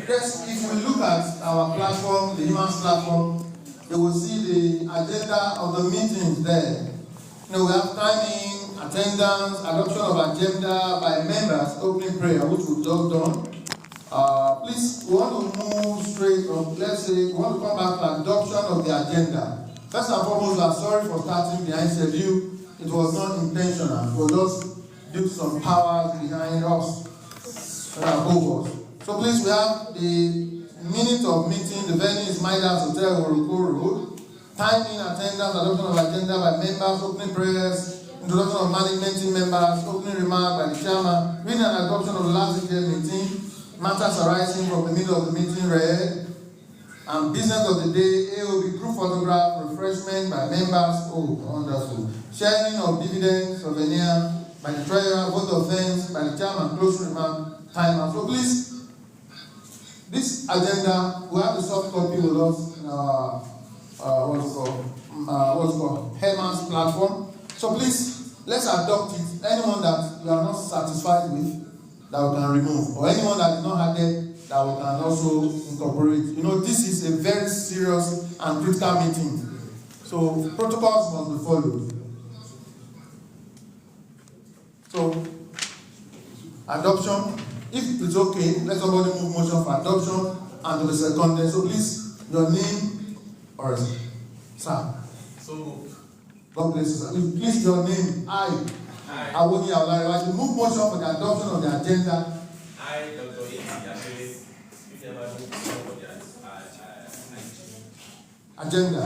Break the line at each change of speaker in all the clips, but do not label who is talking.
Yes, if we look at our platform, the Hermas platform, you will see the agenda of the meetings there. We have timing, attendance, adoption of agenda by members, opening prayer, which we've just done. Please, we want to move straight from, let's say, we want to come back to adoption of the agenda. First and foremost, we are sorry for starting behind schedule. It was not intentional. It was just due to some powers behind us that are above us. So please, we have the minute of meeting. The venue is Midas Hotel, Oroko Road. Timing, attendance, adoption of agenda by members, opening prayers, introduction of management team members, opening remark by the chairman, reading and adoption of the last AGM meeting, matters arising from the middle of the meeting read, and business of the day, AOB group photograph, refreshment by members, oh, wonderful. Sharing of dividends, souvenir by the treasurer, vote of thanks by the chairman, closing remark, timer. So please, this agenda, we have the soft copy with us in our what's called Hermas platform. So please, let's adopt it. Anyone that you are not satisfied with, that we can remove, or anyone that is not added, that we can also incorporate. You know, this is a very serious and critical meeting. So protocols must be followed. So, adoption, if it's okay, let somebody move motion for adoption and to the second. So please, your name, or sir. So God bless you, sir. Please, your name, I will need our move motion for the adoption of the agenda.
I, Dr. Ekiti, if you ever move for the
agenda.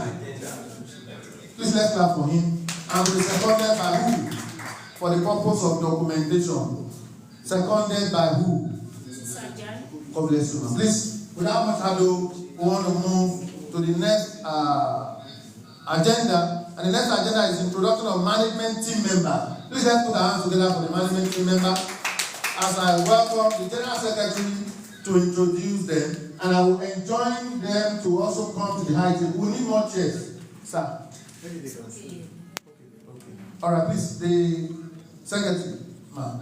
Please let's clap for him. And be seconded by who? For the purpose of documentation. Seconded by who? God bless you, man. Please, without much ado, we want to move to the next agenda. And the next agenda is introduction of management team member. Please let's put our hands together for the management team member. As I welcome the General Secretary to introduce them, and I will enjoin them to also come to the high table. We need more chairs, sir. Maybe they can see. Okay. All right, please, the Secretary, ma'am.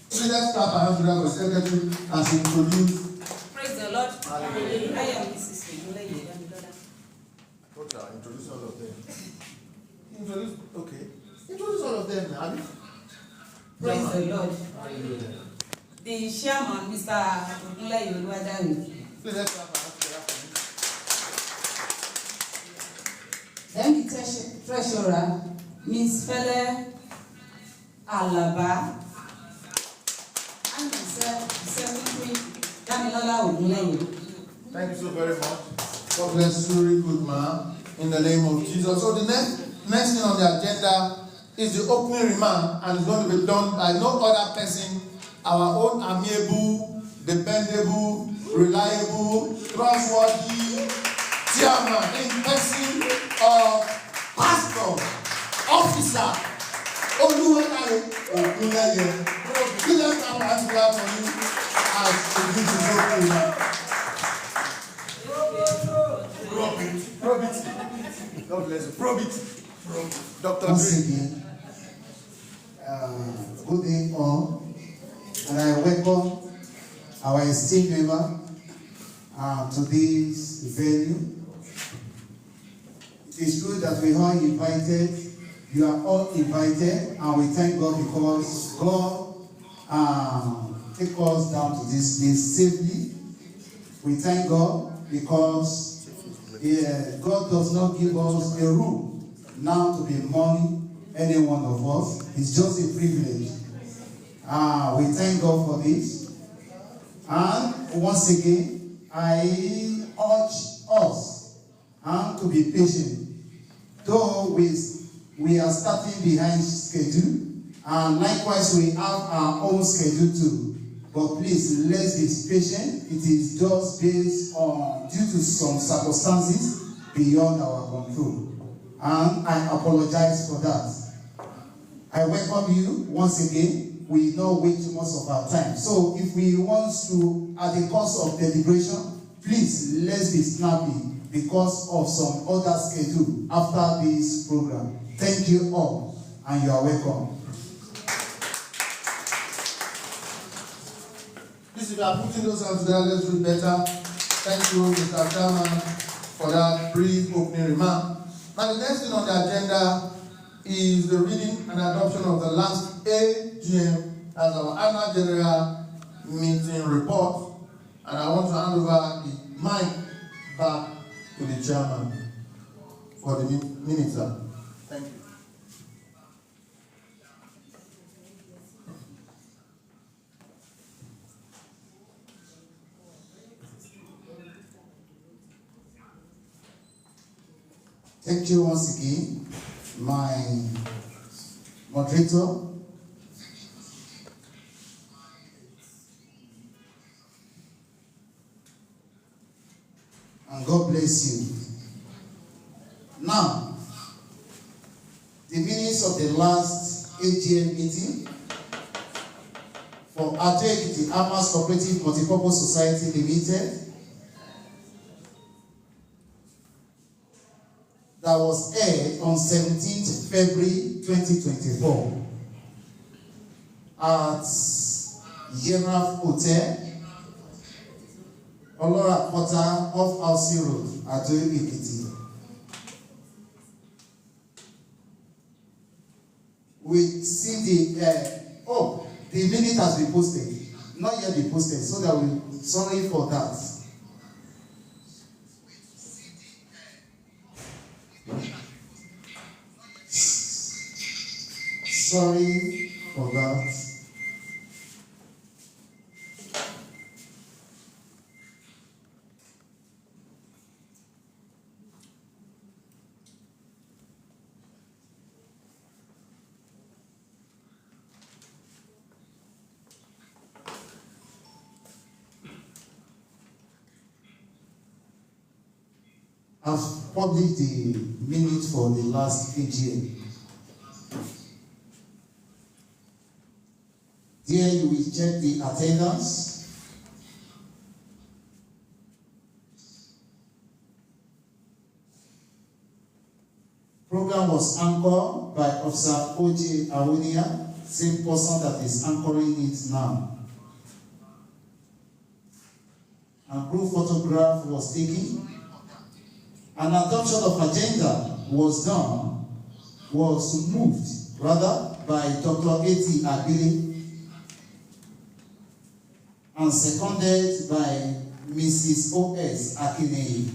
Please let's clap our hands together for the Secretary as he introduce.
Praise the Lord. Hallelujah. I am Mrs.
Introduce all of them. Okay. Introduce all of them, Abby.
Praise the Lord. Hallelujah. The chairman, Mr. Ogunleyi.
Please let's clap our hands together for him.
Then the treasurer, Ms. Fele Alaba, and the secretary, Damilola Ogunleyi.
Thank you so very much. God bless you, very good man. In the name of Jesus. So the next thing on the agenda is the opening remark, and it's going to be done by no other person, our own amiable, dependable, reliable, trustworthy chairman in person of pastor, officer, Oluwadare Ogunleye. Please let's have a hand clap for you as the beautiful opening. Probit. God bless you. Probit. Dr.
Once again, good day all, and I welcome our esteemed member to this venue. It is true that we are invited, you are all invited, and we thank God because God take us down to this place safely. We thank God because God does not give us a room now to be mourning any one of us. It's just a privilege. We thank God for this. And once again, I urge us to be patient. Though we are starting behind schedule, and likewise we have our own schedule too. But please, let's be patient. It is just based on, due to some circumstances beyond our control. And I apologize for that. I welcome you once again. We know way too much of our time. So if we want to, at the cost of deliberation, please, let's be snappy because of some other schedule after this program. Thank you all, and you are welcome.
Please, if you are putting those hands together, let's do it better. Thank you, Mr. Chairman, for that brief opening remark. Now, the next thing on the agenda is the reading and adoption of the last AGM as our annual general meeting report. And I want to hand over the mic back to the chairman for the minister. Thank you.
Thank you once again, my moderator. And God bless you. Now, the minutes of the last AGM meeting for Ekiti Hermas Cooperative Multipurpose Society Limited that was aired on 17th February 2024 at Hermas Hotel, Olora Quarter off Housing Road, Ekiti. We see the minute has been posted, not yet been posted, so that we sorry for that. Sorry for that. I've published the minutes for the last AGM. There you will check the attendance. Program was anchored by Officer O.J. Awonia, same person that is anchoring it now. A group photograph was taken. An adoption of agenda was moved by Dr. A.T. Agbili and seconded by Mrs. O.S. Akinei.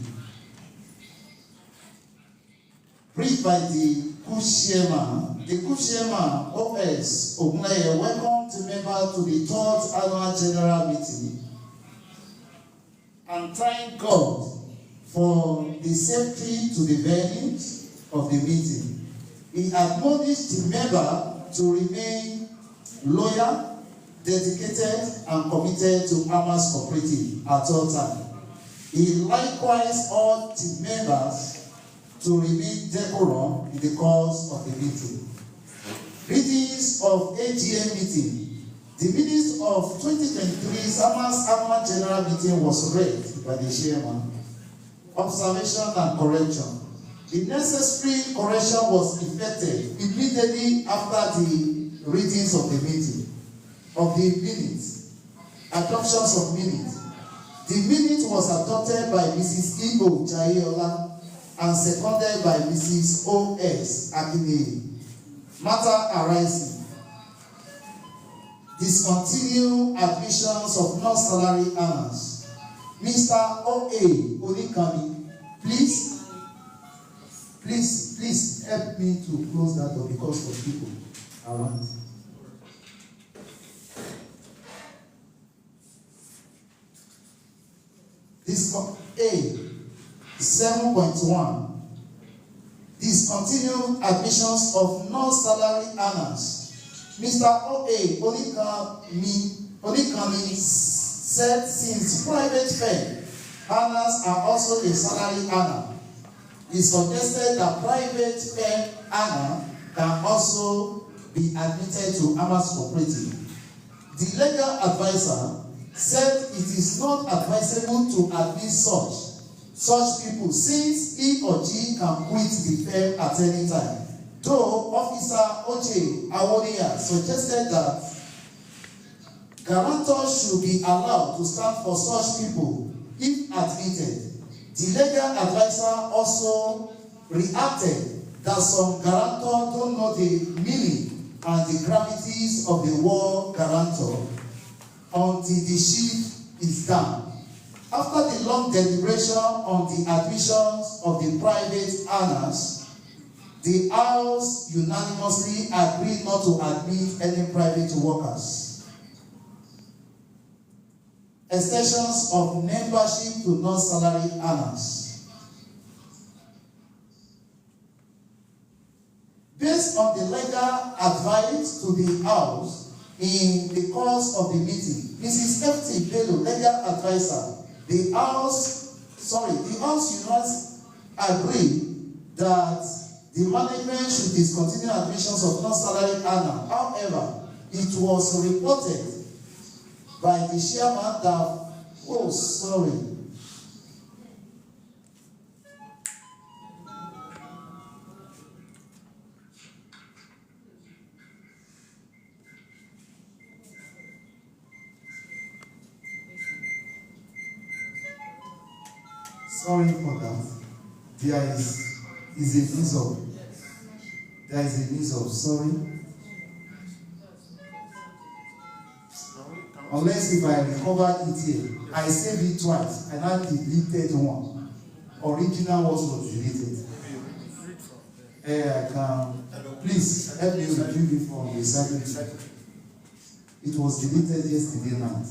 Briefed by the Coop Chairman, O.S. Ogunleye welcomed members to the 3rd annual general meeting and thanked God for the safety to the venue of the meeting. He admonished the member to remain loyal, dedicated, and committed to Hermas Cooperative at all times. He likewise urged the members to remain decorum in the course of the meeting. Greetings of AGM meeting. The minutes of 2023 Hermas Annual General Meeting was read by the chairman. Observation and correction. The necessary correction was effected immediately after the readings of the meeting, of the minutes, adoptions of minutes. The minute was adopted by Mrs. E.O. Jayola and seconded by Mrs. O.S. Akinei. Matter arising. Discontinue admissions of non-salary earners. Mr. O.A. Onikami, please help me to close that door because of people around. This A 7.1. Discontinue admissions of non-salary earners. Mr. O.A. Onikami said since private firm earners are also a salary earner, he suggested that private firm earner can also be admitted to Hermas Cooperative. The legal advisor said it is not advisable to admit such people since he or she can quit the firm at any time. Though Officer O.J. Awonia suggested that Guarantors should be allowed to stand for such people if admitted. The legal advisor also reacted that some guarantors don't know the meaning and the gravities of the word guarantor until the sheet is done. After the long deliberation on the admissions of the private earners, the House unanimously agreed not to admit any private workers. Extensions of membership to non-salary earners. Based on the legal advice to the House in the course of the meeting, Mrs. F.T. Bello, legal advisor, the House unanimously agreed that the management should discontinue admissions of non-salary earners. However, it was reported by the chairman that, sorry for that. There is a mix-up. There is a mix-up, sorry. Unless if I recover it here, I saved it twice and I deleted one. Original was deleted. I can please help me retrieve it from the secretary. It was deleted yesterday night.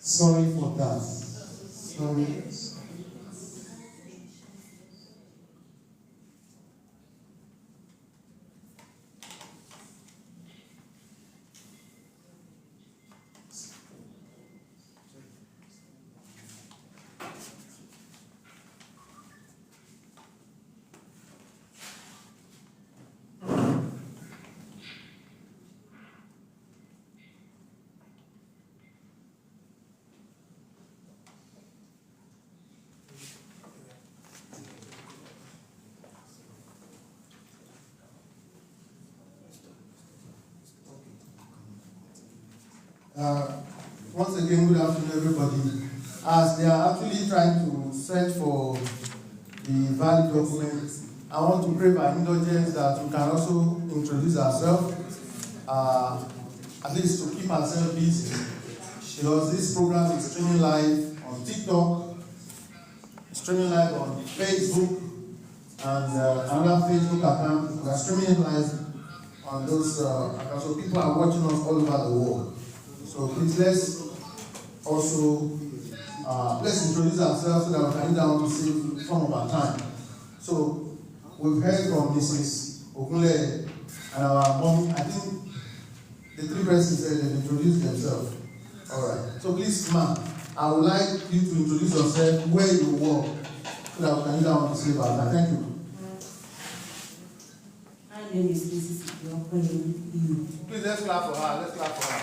Sorry for that. Sorry.
Once again, good afternoon, everybody. As they are actually trying to search for the valid document, I want to crave our indulgence that we can also introduce ourselves, at least to keep ourselves busy, because this program is streaming live on TikTok, streaming live on Facebook, and another Facebook account. We are streaming live on those accounts, so people are watching us all over the world. So please let's also let's introduce ourselves so that we can use that one to save some of our time. So we've heard from Mrs. Ogunle and our mom. I think the three persons said they've introduced themselves. All right. So please, ma'am, I would like you to introduce yourself, where you work, so that we can use that one to save our time. Thank you.
My name is Mrs. Ogunle.
Please let's clap for her. Let's clap for her.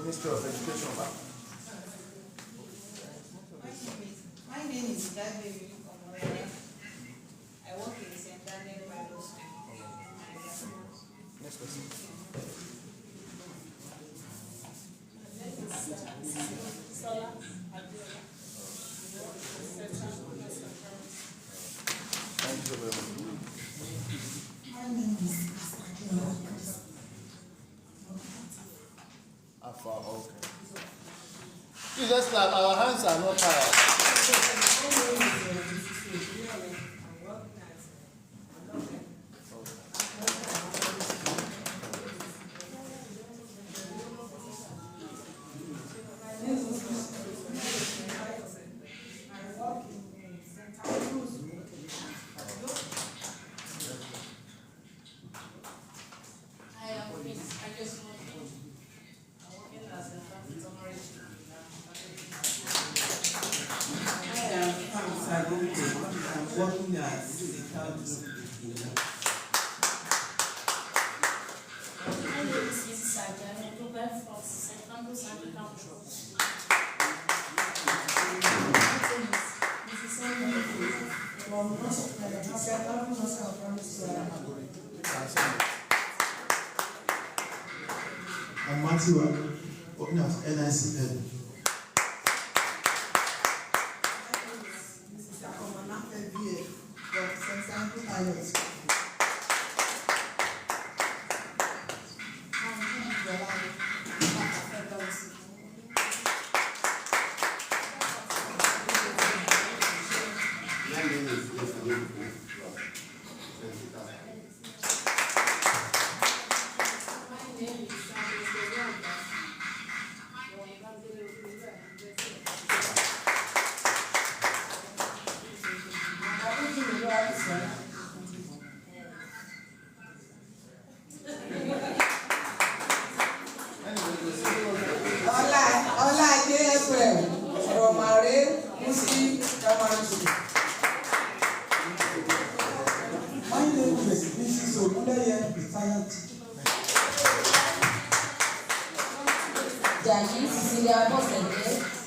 Minister of Education.
My name is David Omorele. I work in St. Daniel Bible School.
Next person.
Sola.
Thank you very much.
My name is
Okay. Please let's clap. Our hands are not tired.
Working as a council.
My name is Mrs. Sajani. I do work for St. Andrew's Anglican Church.
from
I'm Matthew, working at NICL.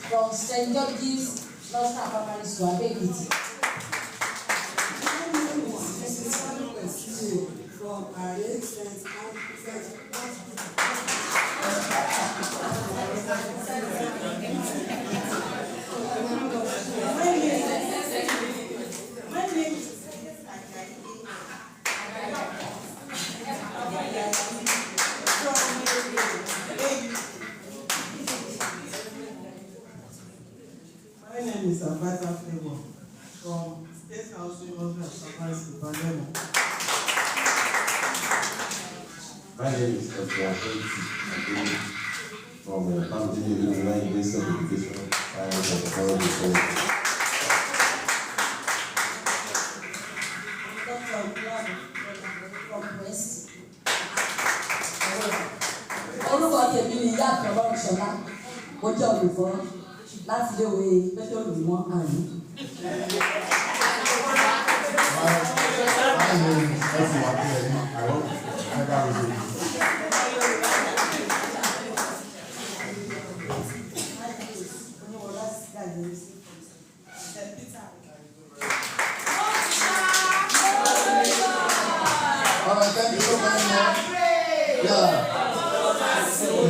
From St. George's National Primary School, Ekiti. From our
My name is Advisor Flavor from State House University of Surprise Ibadan.
My name is Ekiti from Family Living Based on Education, Science and Technology.
Orúkọ tèmi ni ìyá àkọ́bọ̀ ìṣọ̀lá, mo jẹ́ olùkọ́ láti léwé pẹ́tọ́lù mọ́ àná.
My name is I hope never will. Alright, thank you so very much. Yeah.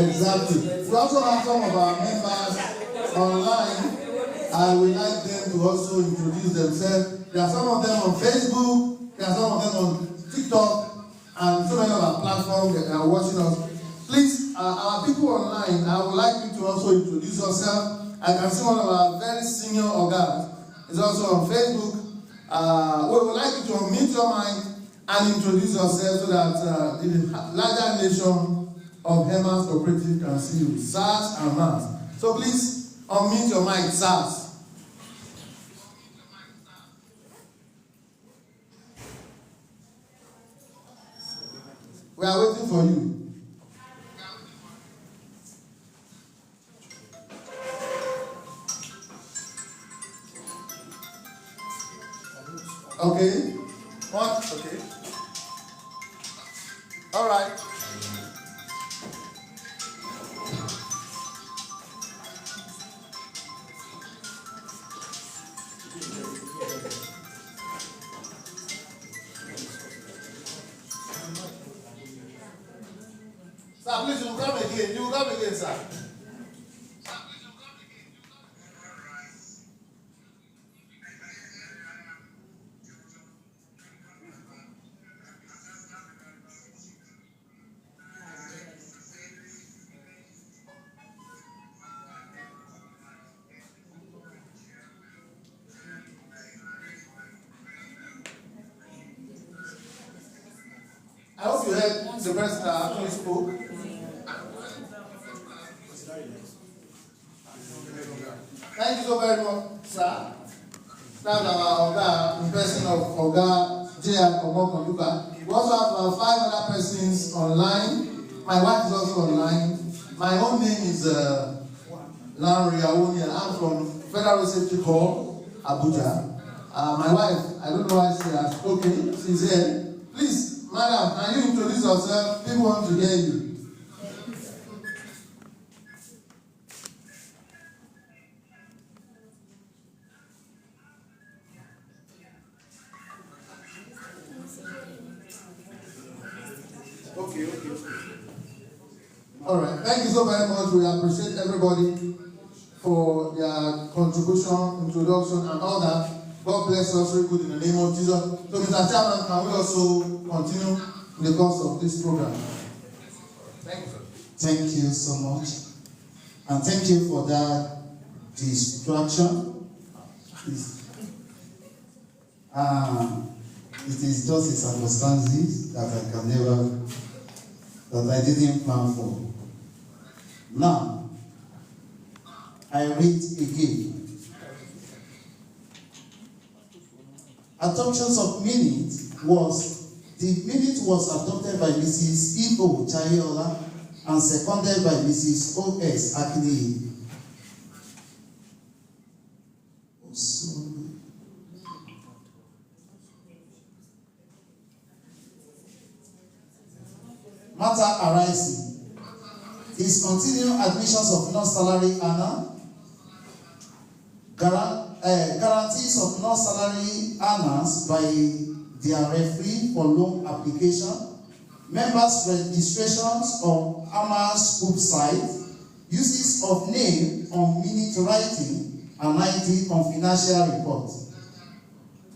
Exactly. We also have some of our members online. I would like them to also introduce themselves. There are some of them on Facebook, there are some of them on TikTok, and so many of our platforms that are watching us. Please, our people online, I would like you to also introduce yourself. I can see one of our very senior organs is also on Facebook. We would like you to unmute your mic and introduce yourself so that the larger nation of Hermas Cooperative can see you. SARS and MAS. So please unmute your mic, SARS. We are waiting for you. Okay. What? Okay. All right. Sir, please, you will come again. You will come again, sir. I hope you heard the person that actually spoke. Thank you so very much, sir. That's our Oga, in person of Oga J.R. Omokonduka. We also have 5 other persons online. My wife is also online. My own name is Larry Awonia. I'm from Federal Safety Corps, Abuja. My wife, I don't know why she has spoken. She's here. Please, madam, can you introduce yourself? People want to hear you.
Okay.
All right. Thank you so very much. We appreciate everybody for their contribution, introduction, and all that. God bless us very good in the name of Jesus. So, Mr. Chairman, can we also continue in the course of this program? Thank you, sir.
Thank you so much. And thank you for that distraction. It is just a circumstances that I didn't plan for. Now, I read again. Adoptions of the minute was adopted by Mrs. E.O. Chayola and seconded by Mrs. O.S. Akini. Matter arising. Discontinued admissions of non-salary earner, guarantees of non-salary earners by their referee for loan application, members' registrations on Hermas Coop site, uses of name on minute writing and ID on financial report.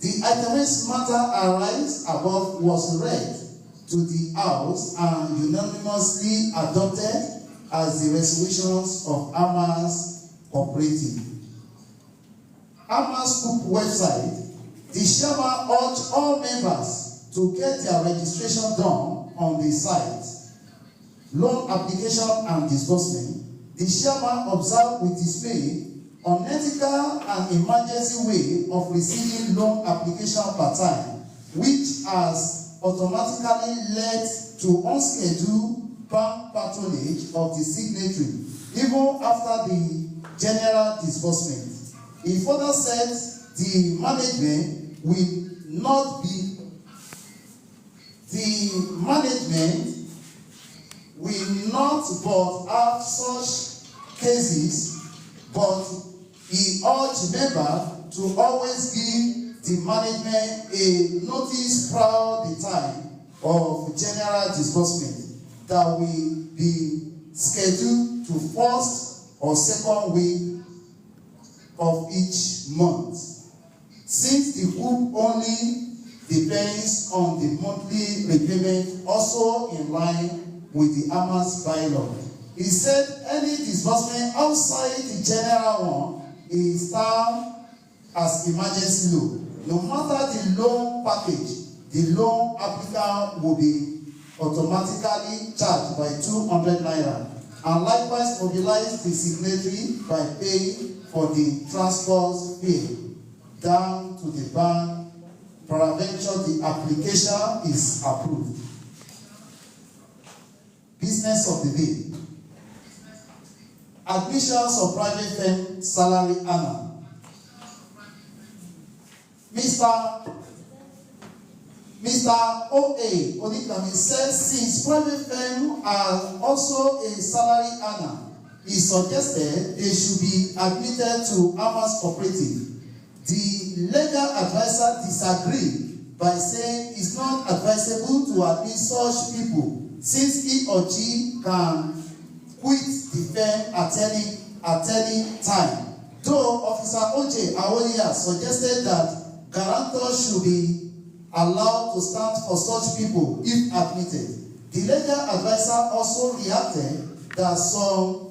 The itemized matter arise above was read to the House and unanimously adopted as the resolutions of Hermas Cooperative. Hermas Coop website, the chairman urged all members to get their registration done on the site. Loan application and disbursement, the chairman observed with dismay unethical and emergency way of receiving loan application per time, which has automatically led to unscheduled bank patronage of the signatory, even after the general disbursement. He further said the management will not but have such cases, but he urged members to always give the management a notice prior the time of general disbursement that will be scheduled to first or second week of each month. Since the group only depends on the monthly repayment, also in line with the Hermas bylaw. He said any disbursement outside the general one is termed as emergency loan. No matter the loan package, the loan applicant will be automatically charged by 200 naira and likewise mobilize the signatory by paying for the transport fee down to the bank. Peradventure the application is approved. Business of the day. Admissions of private firm salary earner. Mr. O.A. Oniklami said since private firms are also a salary earner, he suggested they should be admitted to Hermas Cooperative. The legal advisor disagreed by saying it's not advisable to admit such people since he or she can quit the firm at any time. Though Officer O.J. Awolia suggested that guarantors should be allowed to stand for such people if admitted. The legal advisor also reacted that some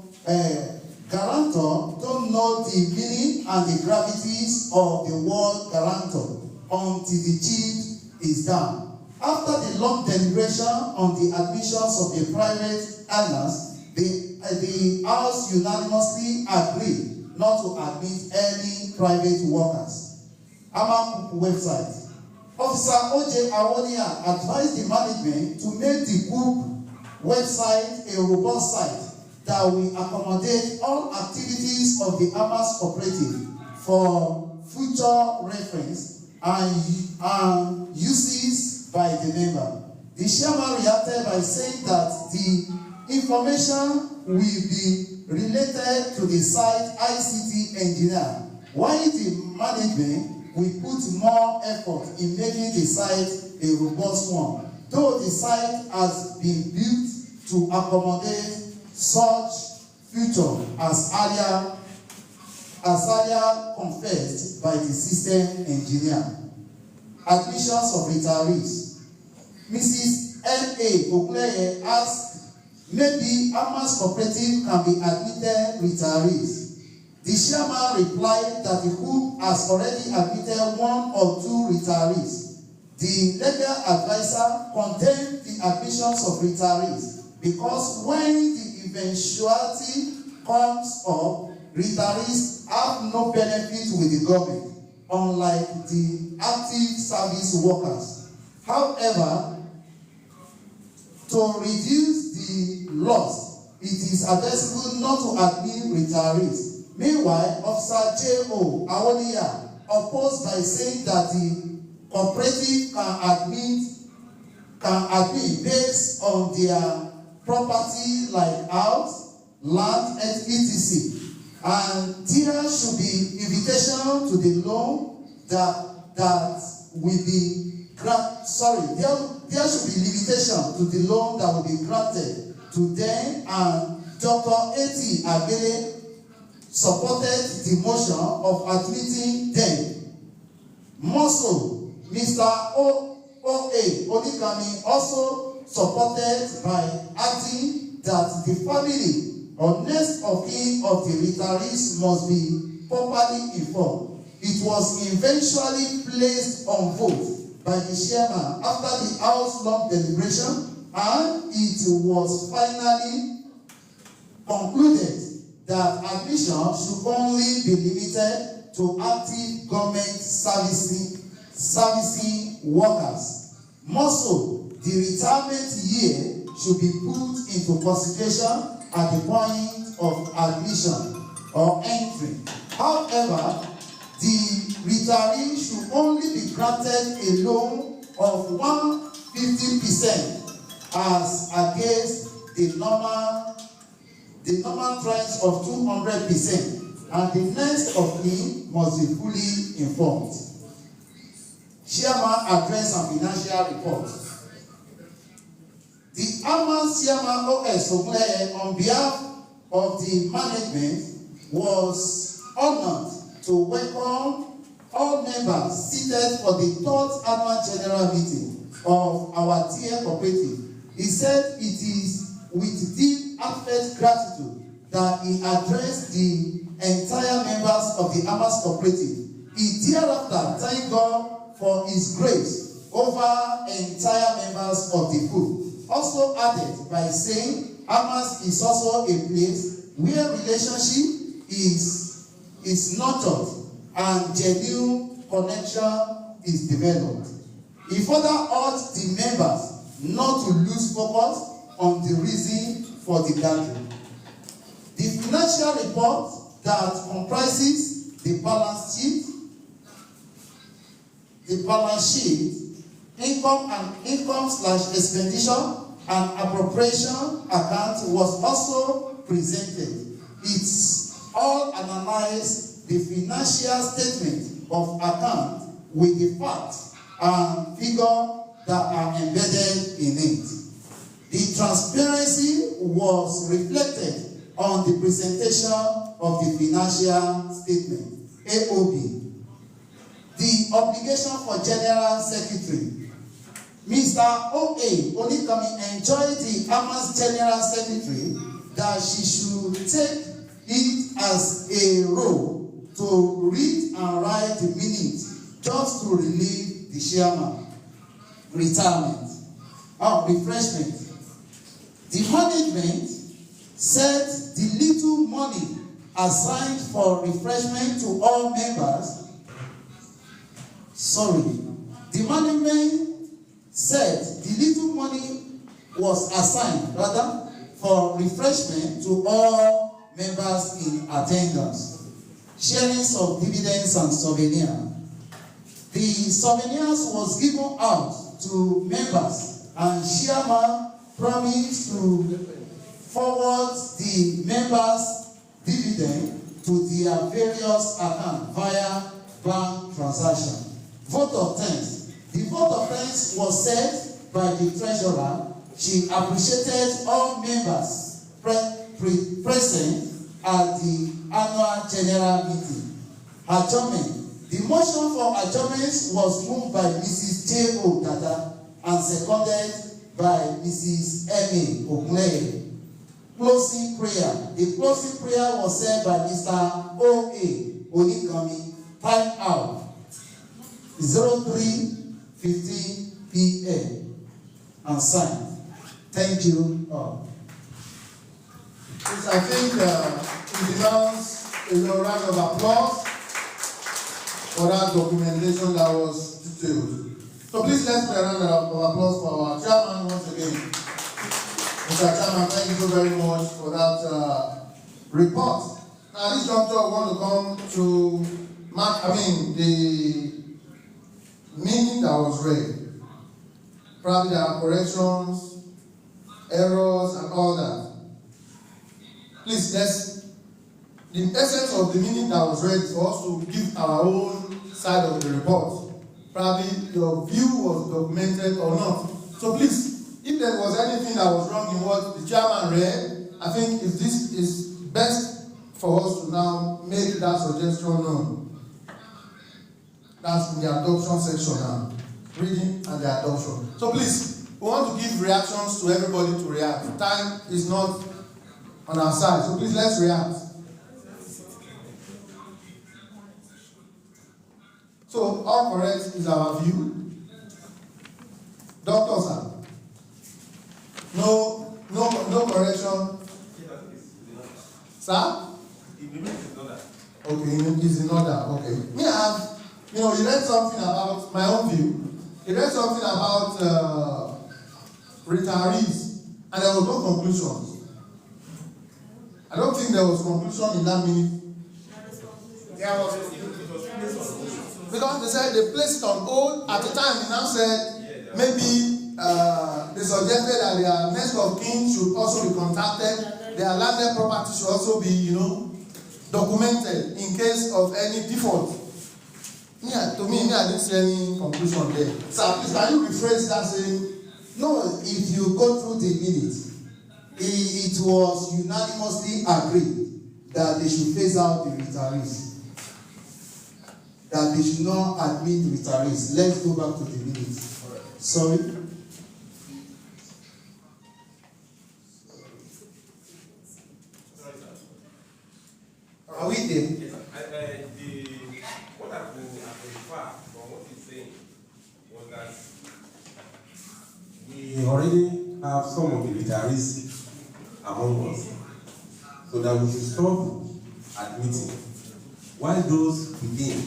guarantor don't know the meaning and the gravities of the word guarantor until the chief is down. After the long deliberation on the admissions of the private earners, the House unanimously agreed not to admit any private workers. Hermas Coop website. Officer O.J. Awonia advised the management to make the group website a robust site that will accommodate all activities of the Hermas Cooperative for future reference and uses by the member. The chairman reacted by saying that the information will be related to the site ICT engineer, while the management will put more effort in making the site a robust one. though the site has been built to accommodate such future as earlier confessed by the system engineer. Admissions of retirees. Mrs. N.A. Okuleye asked, maybe Hermas Cooperative can be admitted retirees. The chairman replied that the group has already admitted 1 or 2 retirees. The legal advisor condemned the admissions of retirees because when the eventuality comes up, retirees have no benefit with the government, unlike the active service workers. However, to reduce the loss, it is advisable not to admit retirees. Meanwhile, Officer J.O. Awoniya opposed by saying that the cooperative can admit based on their property like house, land, etc. And there should be invitation to the loan that will be there should be limitation to the loan that will be granted to them, and Dr. A.T. Agele supported the motion of admitting them. More so, Mr. O.A. Onikami also supported by adding that the family or next of kin of the retirees must be properly informed. It was eventually placed on vote by the chairman after the house-long deliberation, and it was finally concluded that admission should only be limited to active government servicing workers. More so, the retirement year should be put into consideration at the point of admission or entry. However, the retiree should only be granted a loan of 150% as against the normal price of 200%, and the next of kin must be fully informed. Chairman address and financial report. The Hermas Chairman O.S. Okuleye, on behalf of the management, was honored to welcome all members seated for the 3rd annual general meeting of our tier cooperative. He said it is with deep heartfelt gratitude that he addressed the entire members of the Hermas Cooperative. He thereafter thanked God for his grace over entire members of the group. Also added by saying, Hermas is also a place where relationship is nurtured and genuine connection is developed. He further urged the members not to lose focus on the reason for the gathering. The financial report that comprises the balance sheet, income/expenditure and appropriation account was also presented. It's all analyzed the financial statement of account with the facts and figures that are embedded in it. The transparency was reflected on the presentation of the financial statement, AOB. The obligation for General Secretary. Mr. O.A. Onikami enjoyed the Hermas General Secretary that she should take it as a role to read and write the minutes just to relieve the chairman. Retirement. Refreshment. The management said the little money assigned for refreshment to all members. The management said the little money was assigned for refreshment to all members in attendance. Sharings of dividends and souvenirs. The souvenirs was given out to members, and chairman promised to forward the members' dividend to their various accounts via bank transaction. Vote of thanks. The vote of thanks was said by the treasurer, she appreciated all members present at the annual general meeting. Adjournment. The motion for adjournment was moved by Mrs. J.O. Dada and seconded by Mrs. M.A. Ogunleye. Closing prayer. The closing prayer was said by Mr. O.A. Onikami. Time out. 03:15 p.m. and signed. Thank you all.
Yes, I think it demands a round of applause for that documentation that was detailed. So please let's put a round of applause for our chairman once again. Mr. Chairman, thank you so very much for that report. Now this juncture I want to come to the meaning that was read. Probably there are corrections, errors, and all that. Please, the essence of the meaning that was read for us to give our own side of the report. Probably your view was documented or not. So please, if there was anything that was wrong in what the chairman read, I think if this is best for us to now make that suggestion known. That's in the adoption section now. Reading and the adoption. So please, we want to give reactions to everybody to react. Time is not on our side. So please, let's react. So, all correct is our view. Doctor, sir. No correction. Sir? Okay, it is in order. Okay. Me, I have, you read something about my own view. You read something about retirees, and there was no conclusions. I don't think there was conclusion in that minute. Because they said they placed it on hold. At the time, they now said maybe they suggested that their next of kin should also be contacted. Their landed property should also be, documented in case of any default. I didn't see any conclusion there. So please, can you rephrase that saying?
No, if you go through the minutes, it was unanimously agreed that they should phase out the retirees. That they should not admit retirees. Let's go back to the minutes.
Right.
Sorry.
Are we there?
Yes, what I could infer from what he's saying was that we already have some of the retirees among us, so that we should stop admitting. While those within,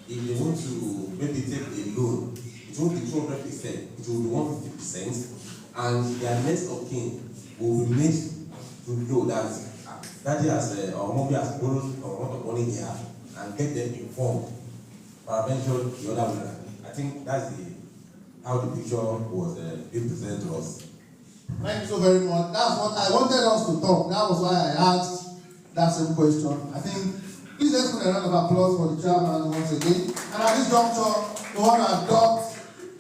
if they want to maybe take a loan, it won't be 200%, it will be 150%, and their next of kin will be made to know that daddy has or mommy has borrowed a lot of money here, and get them informed. But mention the other way. I think that's how the picture was being presented to us.
Thank you so very much. That's what I wanted us to talk. That was why I asked that same question. I think, please let's put a round of applause for the chairman once again. And at this juncture, we want to adopt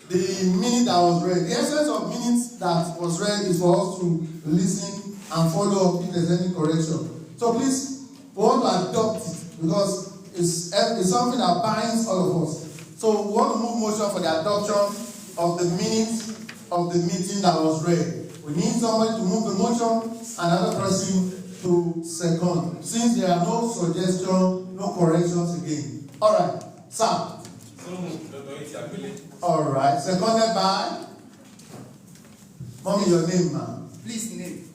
the minute that was read. The essence of minutes that was read is for us to listen and follow up if there's any correction. So please, we want to adopt it because it's something that binds all of us. So we want to move motion for the adoption of the minutes of the meeting that was read. We need somebody to move the motion, another person to second. Since there are no suggestions, no corrections again. All right, Sam. All right, seconded by. Mommy, your name, ma'am.
Please name.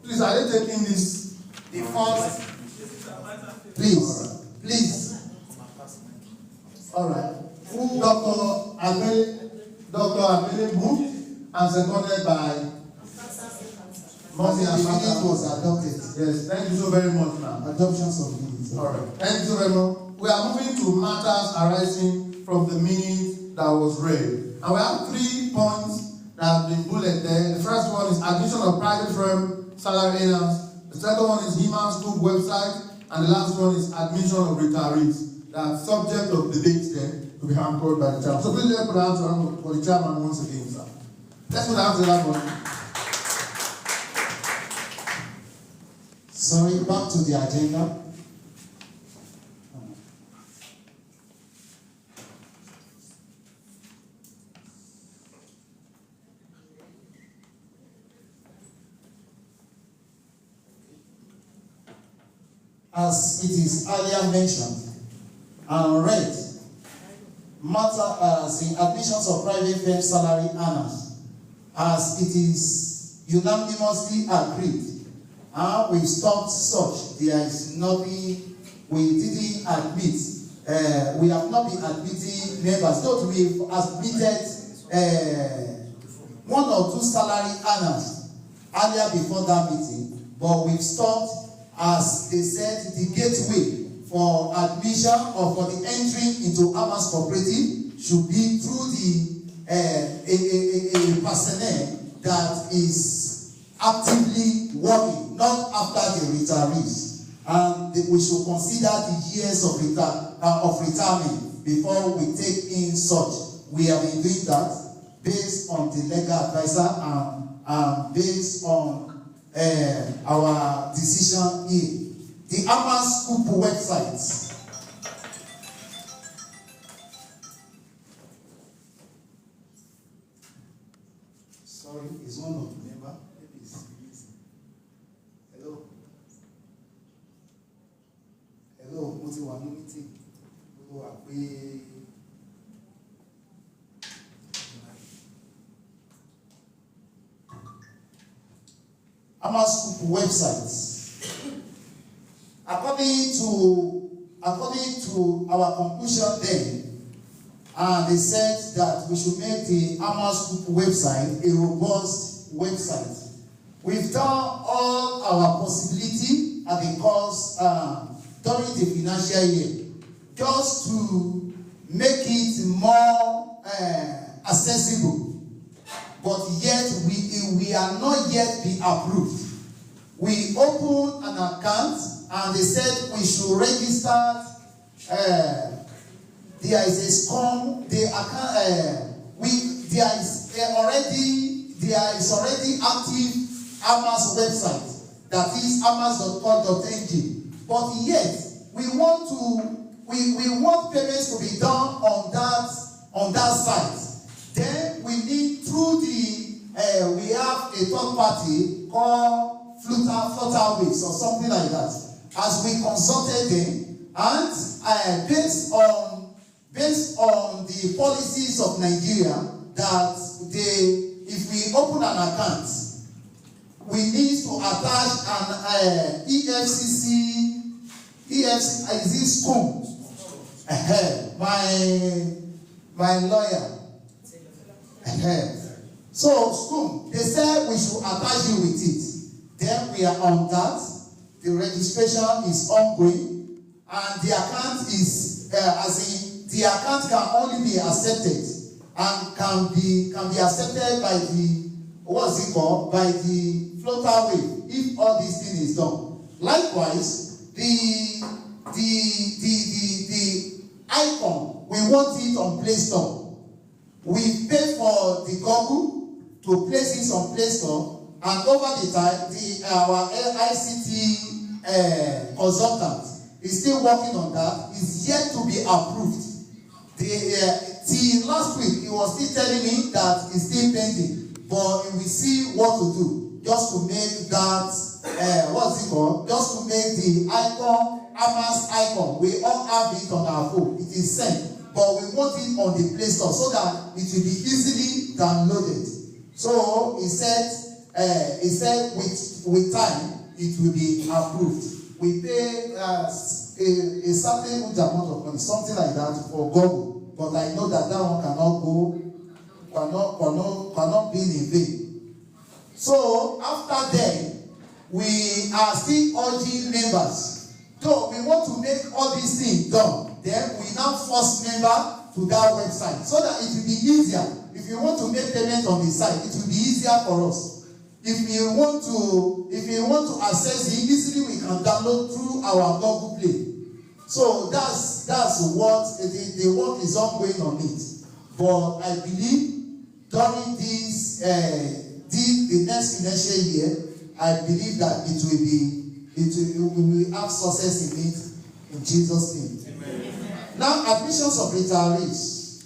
Please, are they taking this?
The first.
Please. All right. Dr. Abele moved and seconded by Mommy.
The minute was adopted.
Yes, thank you so very much, ma'am.
Adoptions of minutes.
All right. Thank you so very much. We are moving to matters arising from the minute that was read. And we have 3 points that have been bulleted there. The first one is admission of private firm salary earners. The second one is Hermas Coop website. And the last one is admission of retirees. That's subject of debate there to be hampered by the chairman. So please let me put out for the chairman once again, sir. Let's put our hands together for
Sorry, back to the agenda. As it is earlier mentioned and read, matter as in admissions of private firm salary earners, as it is unanimously agreed, and we stopped such. There is nothing we didn't admit. We have not been admitting members, though we've admitted one or two salary earners earlier before that meeting, but we've stopped. As they said, the gateway for admission or for the entry into Hermas Cooperative should be through a personnel that is actively working, not after the retirees. And we should consider the years of retirement before we take in such. We have been doing that based on the legal advisor and based on our decision here. The Hermas Coop website. Sorry, is one of the member. Maybe it's busy. Hello. Hello, mo ti wà ní meeting. Mo wà pé. Hermas Coop website. According to our conclusion then, they said that we should make the Hermas Coop website a robust website. We've done all our possibility at the course during the financial year, just to make it more accessible. But yet we are not yet be approved. We opened an account and they said we should register. There is a scum. There is already active Hermas website, that is hermas.com.ng. But yet we want payments to be done on that site. Then we need through we have a third party called Flutterways or something like that. As we consulted them, and based on the policies of Nigeria, that if we open an account, we need to attach an EFCC is this school? My lawyer. So school, they said we should attach you with it. Then we are on that. The registration is ongoing, and the account is the account can only be accepted and can be accepted by the by the Flutterway if all this thing is done. Likewise, the icon, we want it on Play Store. We pay for the Google to place it on Play Store, and over the time, our ICT consultant is still working on that. It's yet to be approved. Till last week, he was still telling me that it's still pending, but we see what to do just to make that just to make the icon, Hermas icon. We all have it on our phone. It is sent, but we want it on the Play Store so that it will be easily downloaded. So he said with time it will be approved. We pay a certain amount of money, something like that, for Google. But I know that one cannot be in vain. So after then, we are still urging members. So we want to make all these things done. Then we now force member to that website so that it will be easier. If you want to make payment on the site, it will be easier for us. If you want to access it easily, we can download through our Google Play. So that's what the work is ongoing on it. But I believe during the next financial year, I believe that we will have success in it in Jesus' name. Amen. Now, admissions of retirees.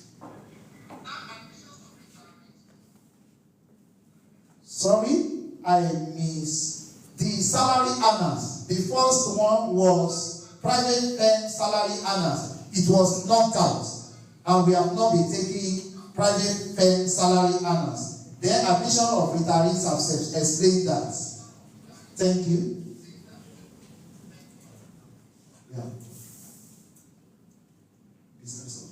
Sorry, I missed the salary earners. The first one was private firm salary earners. It was knocked out, and we have not been taking private firm salary earners. Then admission of retirees have explained that. Thank you. Yeah. Business of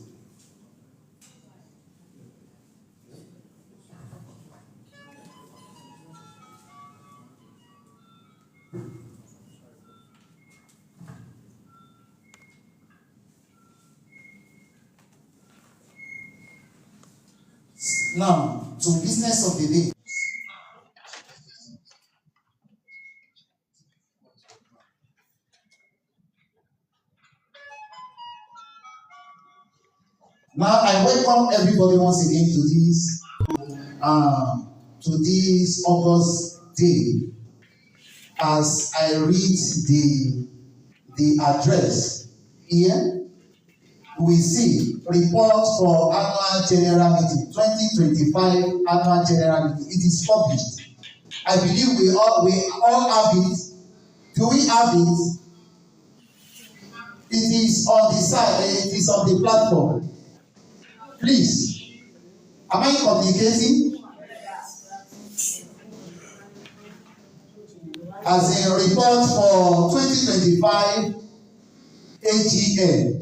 Now, to business of the day. Now, I welcome everybody once again to this August day. As I read the address here, we see report for annual general meeting 2025 annual general meeting. It is published. I believe we all have it. Do we have it? It is on the side. It is on the platform. Please, am I communicating? As a report for 2025 AGM.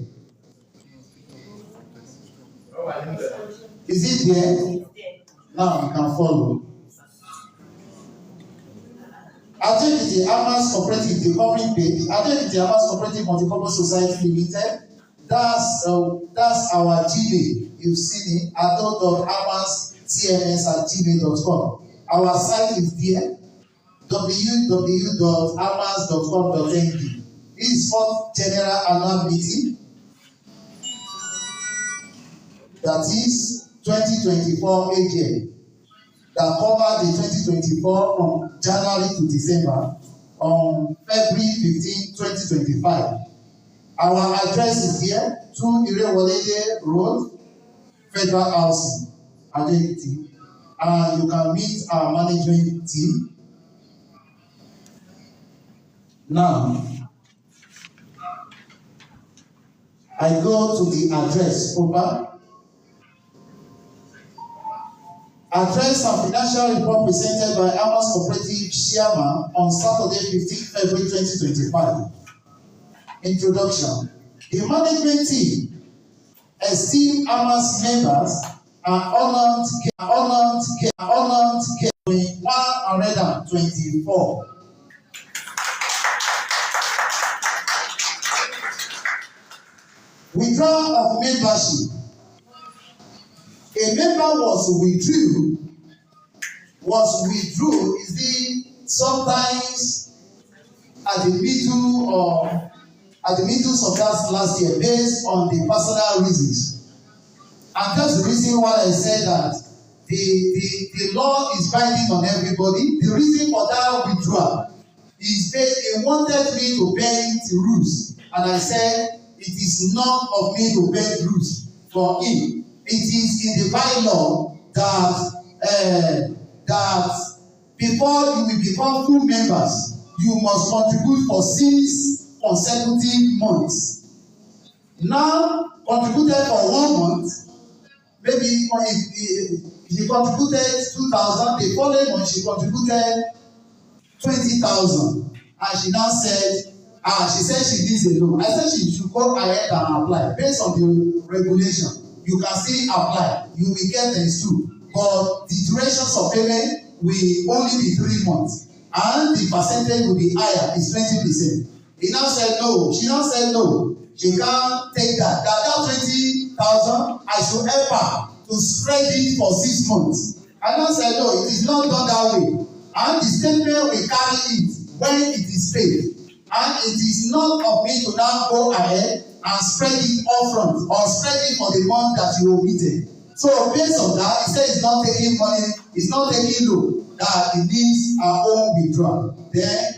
Is it there? Now you can follow. Ekiti Hermas Cooperative, the covering page. Ekiti Hermas Cooperative Multipurpose Society Limited. That's our Gmail. You've seen it. ado.hermastms@gmail.com. Our site is there. www.hermas.com.ng. This is for general annual meeting. That is 2024 AGM. That covered the 2024 from January to December on February 15, 2025. Our address is here, 2 Irewolede Road, Federal Housing, Ekiti. And you can meet our management team. Now, I go to the address over. Address and financial report presented by Hermas Cooperative Chairman on Saturday, 15 February 2025. Introduction. The management team, esteemed Hermas members, are honored 124. Withdrawal of membership. A member withdrew is the sometimes at the middle of that last year based on the personal reasons. And that's the reason why I said that the law is binding on everybody. The reason for that withdrawal is that they wanted me to bend the rules. And I said, it is not of me to bend rules for him. It is in the bylaw that before you will become full members, you must contribute for 6 consecutive months. Now, contributed for 1 month, maybe if she contributed 2,000, the following month she contributed 20,000. And she now said, she said she needs a loan. I said she should go ahead and apply based on the regulation. You can still apply. You will get the two. But the durations of payment will only be 3 months. And the percentage will be higher. It's 20%. He now said no. She now said no. She can't take that. That 20,000, I should help her to spread it for 6 months. I now said no, it is not done that way. And the statement will carry it when it is paid. And it is not of me to now go ahead and spread it upfront or spread it for the month that you omitted. So based on that, he said he's not taking money, he's not taking loan, that he needs our own withdrawal. Then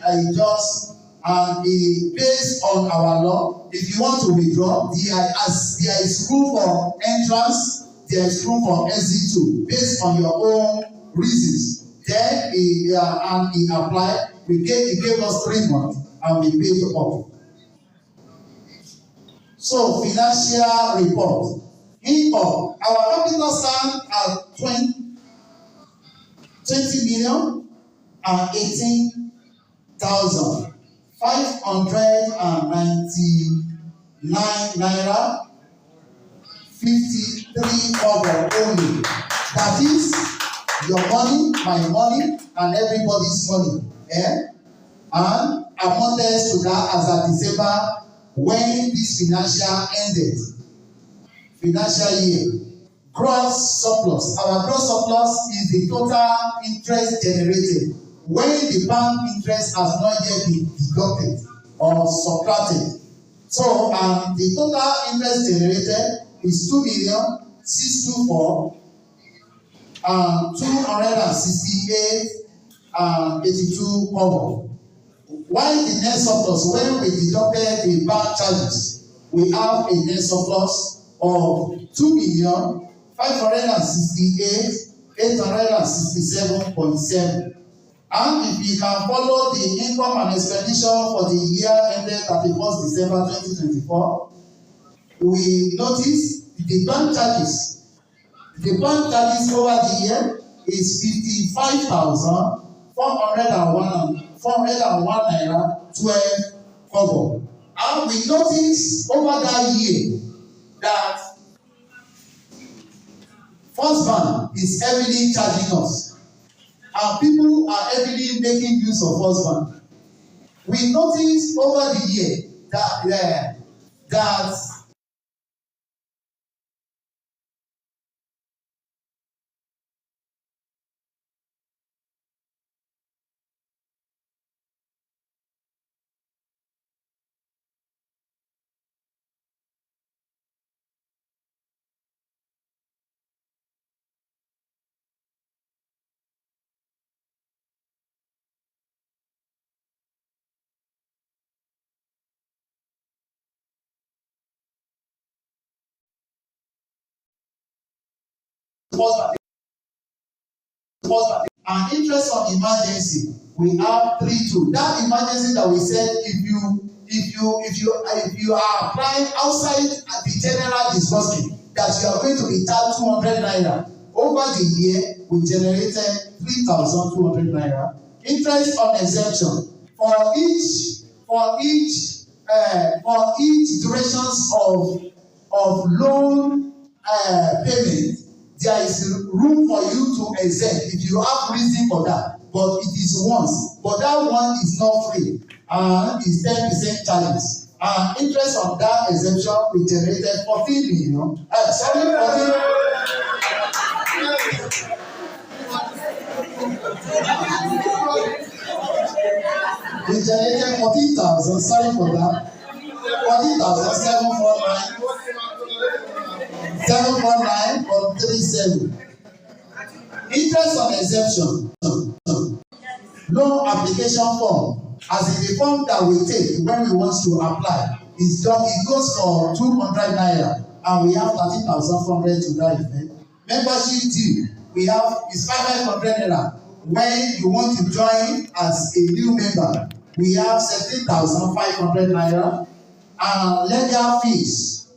based on our law, if you want to withdraw, there is room for entrance, there is room for exit too, based on your own reasons. Then he applied, he gave us 3 months and we paid up. So financial report. Income. Our capital stand at 20 million and 18,599 naira 53 kobo only. That is your money, my money, and everybody's money. And amounted to that as at December when this financial year. Gross surplus. Our gross surplus is the total interest generated when the bank interest has not yet been deducted or subtracted. So the total interest generated is 2,624,268.82 kobo. While the net surplus, when we deducted the bank charges, we have a net surplus of 2,568,867.7. And if you can follow the income and expenditure for the year ended 31st December 2024, we notice the bank charges. The bank charges over the year is 55,401 naira 12 kobo. And we notice over that year that First Bank is heavily charging us. And people are heavily making use of First Bank. We noticed over the year that and interest on emergency, we have 3.2. That emergency that we said, if you are applying outside the general disbursement, that you are going to be charged 200 naira. Over the year, we generated 3,200 naira. Interest on exemption for each durations of loan payment. There is room for you to exempt if you have reason for that, but it is once. But that one is not free and is 10% charges. And interest on that exemption we generated 14 million. We generated 14,000. Sorry for that. 14,749.37. Interest on exemption. Loan application form, as in the form that we take when we want to apply, is done. It goes for 200 naira, and we have 13,400 to that effect. Membership due, we have is 500 naira. When you want to join as a new member, we have 17,500 naira. And legal fees.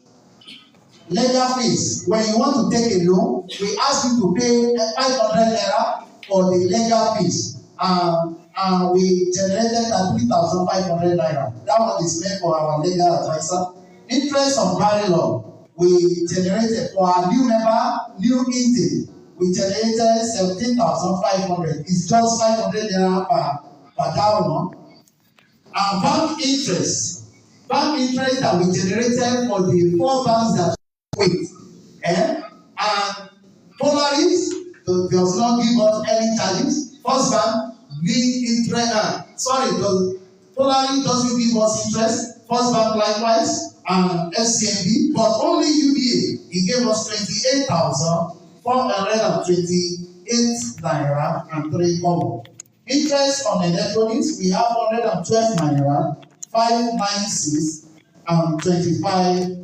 Legal fees. When you want to take a loan, we ask you to pay 500 naira for the legal fees. And we generated 3,500 naira. That one is meant for our legal advisor. Interest on bylaw, we generated for our new member, new intake, we generated 17,500. It's just 500 naira per that one. And bank interest that we generated for the 4 banks that we wait. And Polaris does not give us any charges. First Bank Polaris doesn't give us interest. First Bank likewise, and FCMB, but only UBA, he gave us 28,000 428 naira and 3 kobo. Interest on electronics, we have 112 naira, 596 and 25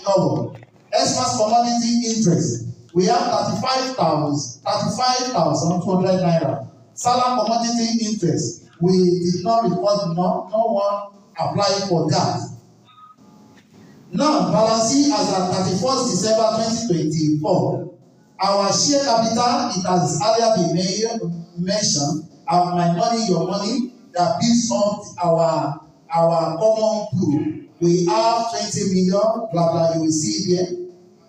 kobo. Hermas commodity interest, we have 35,200 naira. Salam commodity interest, we did not report, no one applied for that. Now, balancing as at 31st December 2024, our share capital, it has earlier been mentioned, my money, your money, that builds up our common pool. We have 20 million, blah, blah, you will see it here.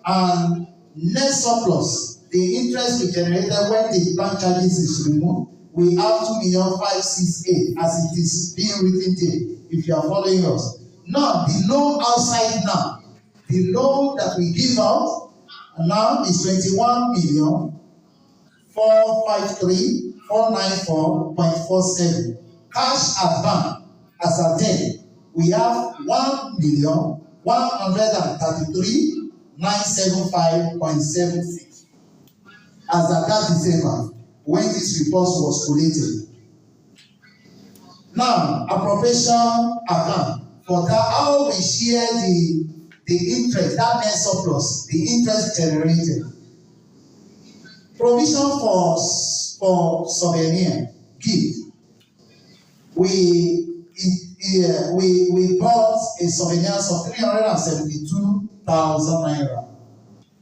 And net surplus, the interest we generated when the bank charges is removed, we have 2,568,000 as it is being written there, if you are following us. Now, the loan outside now, the loan that we give out now is 21,453,494.47. Cash at bank as at then, we have 1,133,975.76 as at that December when this report was collated. Now, appropriation account. For that, how we share the interest, that net surplus, the interest generated. Provision for souvenir gift. We bought a souvenirs of 372,000 naira.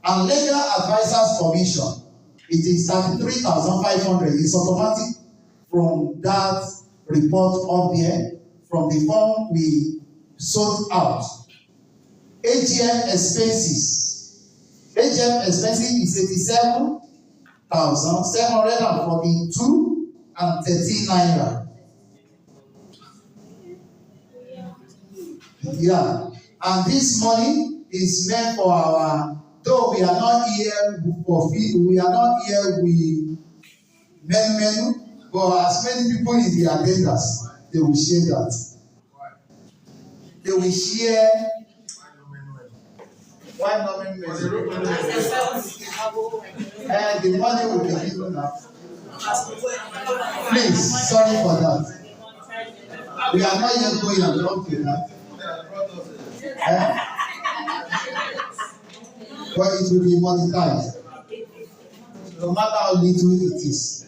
And legal advisors commission, it is 33,500. It's automatic from that report up there, from the form we sold out. AGM expenses. AGM expenses is 87,742 and 13 naira. Yeah, and this money is meant for our. Though we are not here for we are not here with many, but as many people in the attendance, they will share that. They will share. Why not many? And the money will be given out. Please, sorry for that. We are not yet going and talk to that. But it will be monetized. No matter how little it is.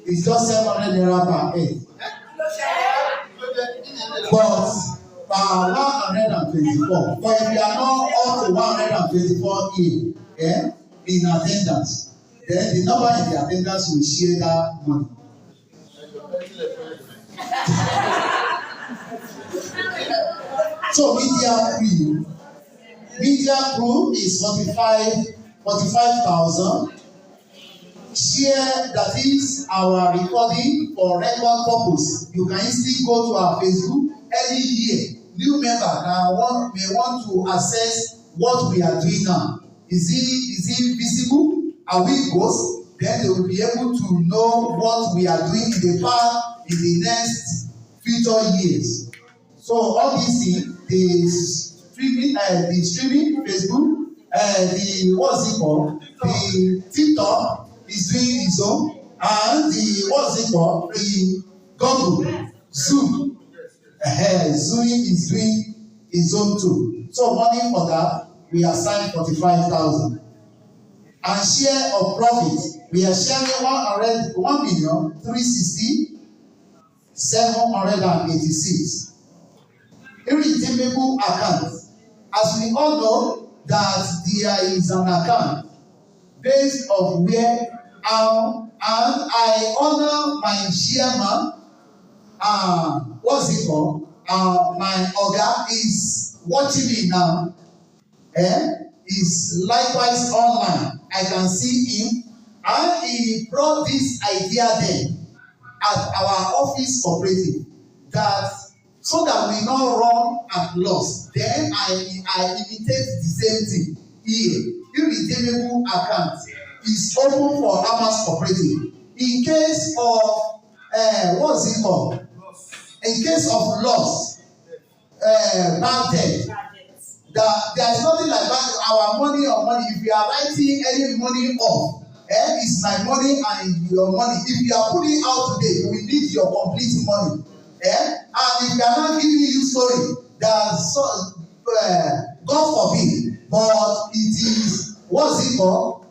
It's just 700 naira per head. But per 124. But if you are not up to 124 in attendance, then the number in the attendance will share that money. So media crew is 45,000. Share, that is our recording for record purpose. You can easily go to our Facebook any year. New member may want to access what we are doing now. Is it visible? Are we ghosts? Then they will be able to know what we are doing in the past, in the next future years. So all these things, the streaming Facebook, the what's it called? The TikTok is doing its own, and the what's it called? The Google, Zoom, Zoom is doing its own too. So money for that, we assign 45,000. And share of profit, we are sharing 1,360,786. Irredeemable account. As we all know that there is an account based on where, and I honor my chairman, what's it called? My Oga is watching me now. Is likewise online. I can see him, and he brought this idea then at our office cooperative that so that we not run at loss. Then I imitate the same thing here. Irredeemable account is open for Hermas cooperative in case of what's it called? In case of loss, bad debt. that there is nothing like that. Our money or money, if you are writing any money off, it's my money and your money. If you are putting out today, we need your complete money. And if they are not giving you story, that God forbid, but it is, what's it called?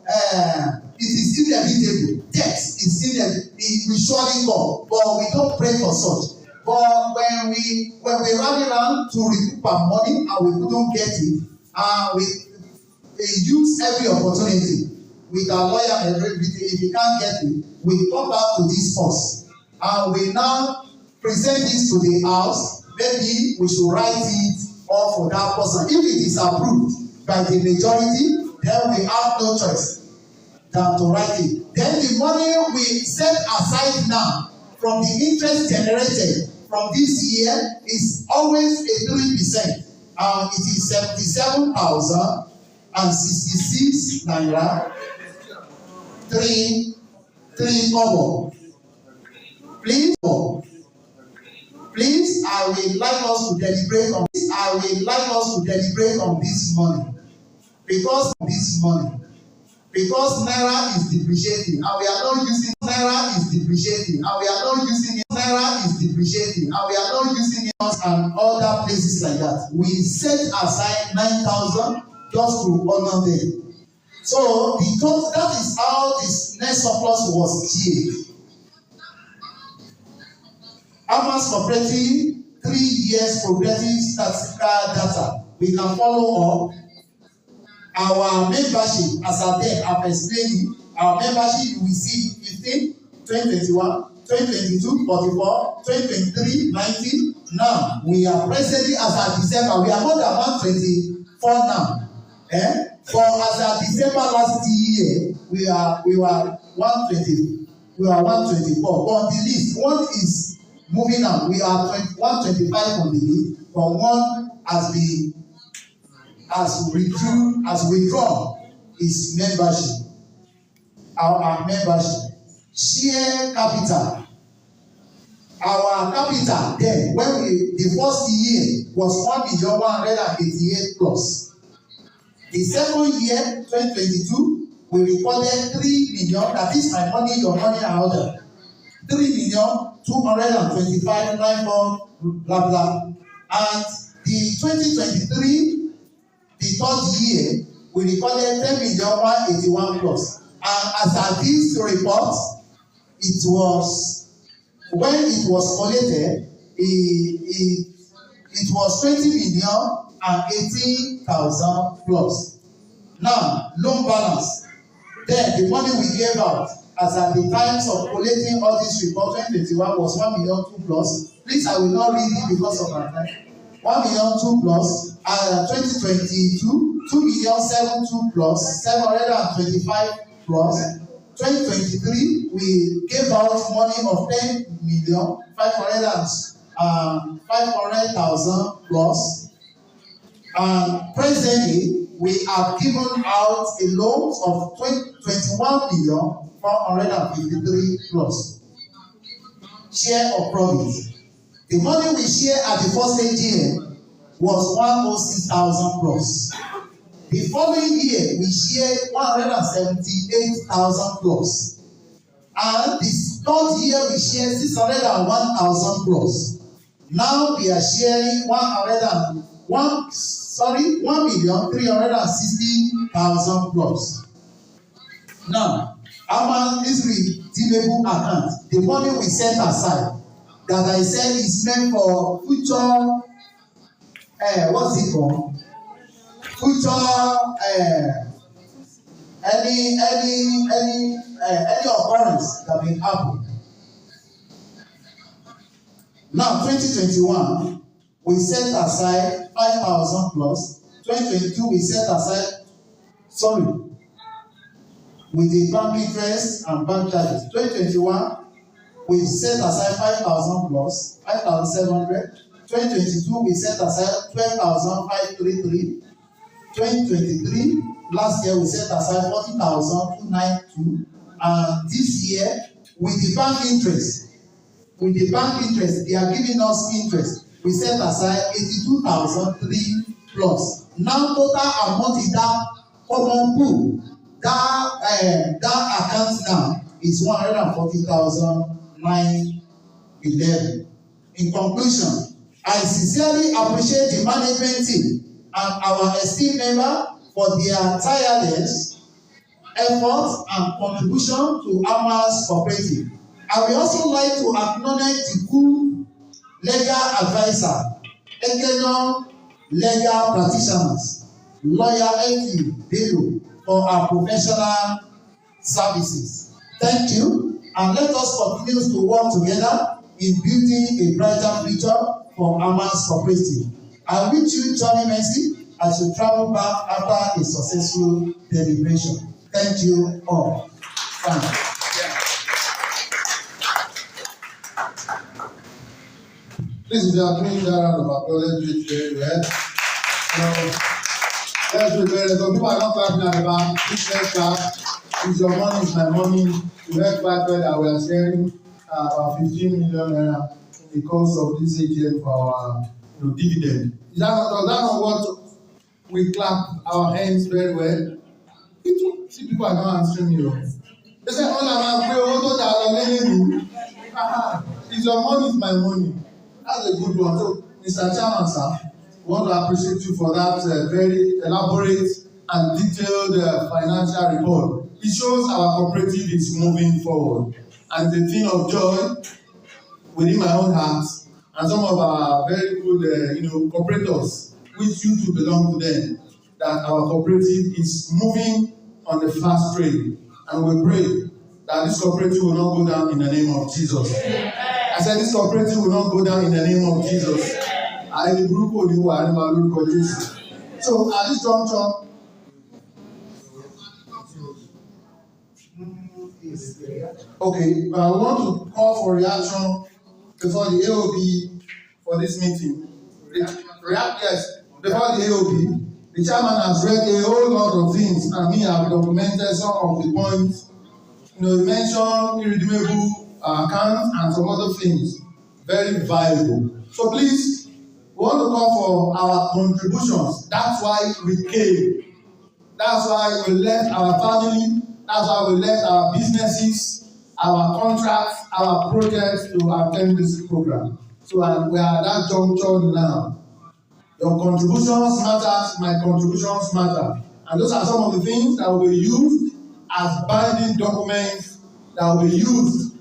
It is inevitable. Death is inevitable. It will surely come, but we don't pray for such. But when we rally around to recoup our money and we couldn't get it, we use every opportunity with our lawyer and everything. If we can't get it, we come back to this first, and we now present this to the house. Maybe we should write it off for that person. If it is approved by the majority, then we have no choice than to write it. Then the money we set aside now from the interest generated from this year is always a 3%. It is 77,066 naira. 3 kobo. Please, I would like us to deliberate on this. I would like us to deliberate on this money. Because naira is depreciating and we are not using naira is depreciating and we are not using it. Naira is depreciating and we are not using it and other places like that. We set aside 9,000 just to honor them. So that is how this net surplus was achieved. Hermas Cooperative 3 years progressive statistical data. We can follow up. Our membership, as I then have explained, our membership we see 15, 2021, 2022, 44, 2023, 19. Now we are presently as at December, we are more than 124 now. For as at December last year, we were 120, we are 124. But on the list, one is moving on. We are 125 on the list, but one has withdrawn his membership. Our membership. Share capital. Our capital then, when the first year was 1,188,000 plus. The second year, 2022, we recorded 3 million. That is my money, your money, and other. 3,225,900, blah blah. And the 2023, the third year, we recorded 10,181,000 plus. And as at this report, it was when it was collected, it was 20,018,000 plus. Now, loan balance. Then the money we gave out as at the times of collecting all this report 2021 was 1,002,000 plus. Please, I will not read it because of our time. 1,002,000 plus. 2022, 2,072,000 plus, 725 plus. 2023, we gave out money of 10,500,000 plus. And presently, we have given out a loan of 21,453,000 plus. Share of profit. The money we share at the first AGM was 106,000 plus. The following year, we shared 178,000 plus. And this third year, we shared 601,000 plus. Now we are sharing 1,360,000 plus. Now, our redeemable account, the money we set aside, that I said is meant for future, what's it called? Future, any occurrence that may happen. Now, 2021, we set aside 5,000 plus. 2022, we set aside, with the bank interest and bank charges. 2021, we set aside 5,000 plus, 5,700. 2022, we set aside 12,533. 2023, last year we set aside 40,292, and this year with the bank interest, they are giving us interest. We set aside 82,003 plus. Now total amount in that common pool, that account now is 140,911. In conclusion, I sincerely appreciate the management team and our esteemed member for their tireless effort and contribution to Hermas Cooperative. I would also like to acknowledge the cool legal advisor, Ekiti legal practitioners, lawyer Ekiti for our professional services. Thank you, and let us continue to work together in building a brighter future for Hermas Cooperative. I wish you journey mercy as you travel back after a successful deliberation. Thank you all. Thank you.
Please, if you are doing that round of applause, let's do it very well. Let's do it very well. Some people are not clapping at the back. Please let's clap. It's your money, it's my money. You heard quite well that we are sharing about 15 million naira in the course of this AGM for our dividend. Is that not what we clap our hands very well? See, people are not answering me. They say, "Oh, I'm it's your money, it's my money." That's a good one. So, Mr. Chairman, sir, we want to appreciate you for that very elaborate and detailed financial report. It shows our cooperative is moving forward. And it's a thing of joy within my own heart and some of our very good, cooperators, which you two belong to them, that our cooperative is moving on the fast train. And we pray that this cooperative will not go down in the name of Jesus. I said this cooperative will not go down in the name of Jesus. So at this juncture, okay, I want to call for reaction before the AOB for this meeting. Before the AOB, the chairman has read a whole lot of things, and me have documented some of the points. He mentioned irredeemable accounts and some other things, very valuable. So please, we want to call for our contributions. That's why we came. That's why we left our family. That's why we left our businesses, our contracts, our projects to attend this program. So we are at that juncture now. Your contributions matter, my contributions matter. And those are some of the things that will be used as binding documents that will be used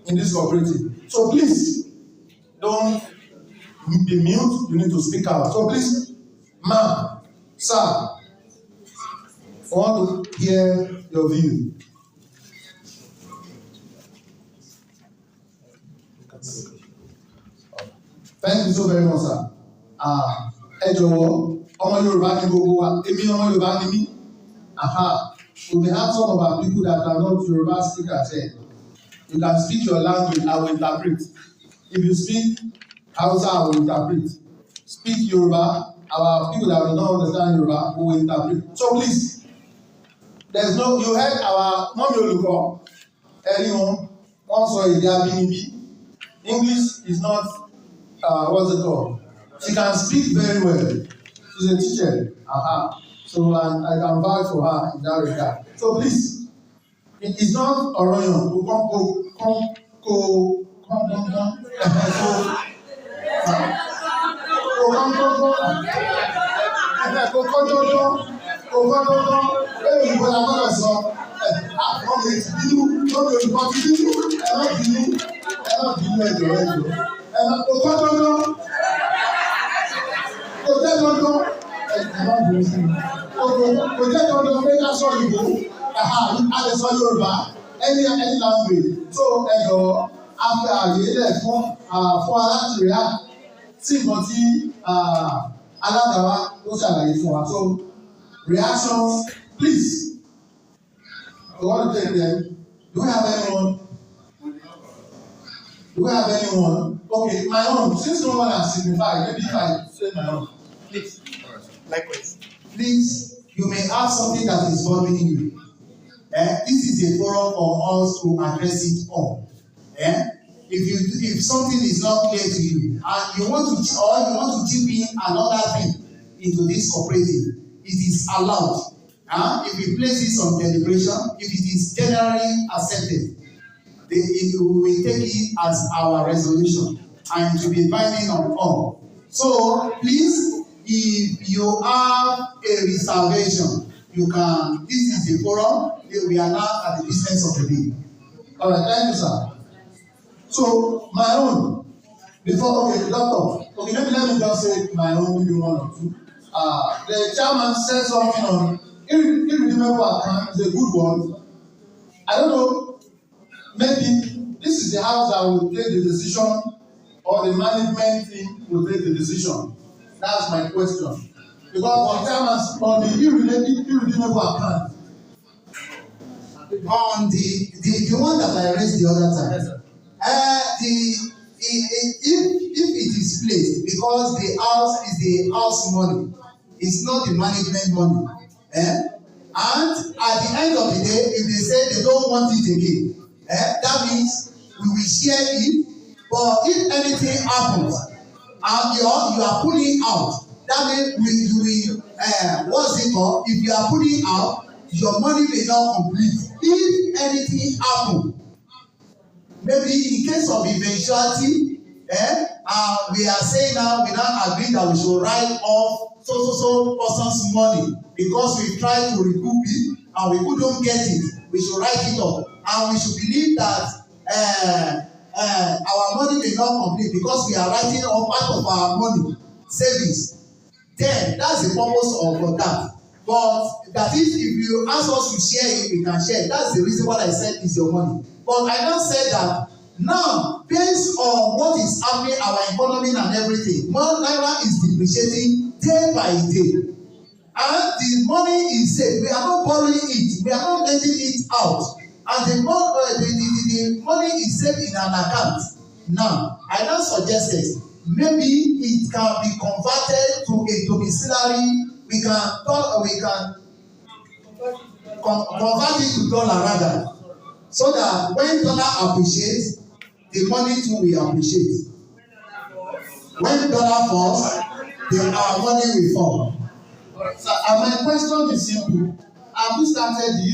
in this cooperative. So please, don't be mute, you need to speak out. So please, ma'am, sir, I want to hear your view. Thank you so very much, sir. Ẹ jọ̀wọ́, ọmọ Yorùbá ni gbogbo wa, èmi ọmọ Yorùbá ni mí. We may have some of our people that are not Yoruba speakers here. You can speak your language, I will interpret. If you speak Hausa, I will interpret. Speak Yoruba, our people that will not understand Yoruba, we will interpret. So please, there's no, you heard our mommy Oluko, anyone, also èdè abínibí. English is not, what's it called? She can speak very well. She's a teacher. So I can vouch for her in that regard. So please, it is not Orion to come. Any language. So after àyè fún aláti react sí nǹkan tí alága tó ṣàlàyé fún wa. So reactions, please. I want to take them. Do we have anyone? Okay, my own. Since no one has signified, maybe if I say my own. Please. Likewise. Please, you may have something that is bothering you. This is a forum for us to address it all. If something is not clear to you and you want to chip in another thing,
into this cooperative. It is allowed. If we place this on deliberation, if it is generally accepted, we will take it as our resolution and to be binding on all. So please, if you have a reservation, you can. This is the forum. We are now at the business of the day.
All right, thank you, sir. So my own, before, okay, doctor, okay, let me just say my own, maybe one or two. The chairman said something on irredeemable account is a good one. I don't know, maybe this is the house that will take the decision or the management team will take the decision. That's my question. Because the chairman on the irredeemable account.
On the one that I raised the other time, if it is placed, because the house is the house money, it's not the management money, and at the end of the day, if they say they don't want it again, that means we will share it. But if anything happens and you are pulling out, that means we what's it called? If you are pulling out, your money may not complete. If anything happens, maybe in case of eventuality, we are saying now, we now agree that we should write off so person's money because we tried to recoup it and we couldn't get it. We should write it off, and we should believe that our money may not complete because we are writing off part of our money savings. Then that's the purpose of that. But that is, if you ask us to share it, we can share. That's the reason why I said is your money. But I now said that now, based on what is happening, our economy and everything, one naira is depreciating day by day. And the money is safe. We are not borrowing it. We are not letting it out. And the money is safe in an account. Now, I now suggested maybe it can be converted to a domiciliary. We can convert it to dollar rather, so that when dollar appreciates, the money too will appreciate. When dollar falls, our money will fall.
So my question is simple. Have we started the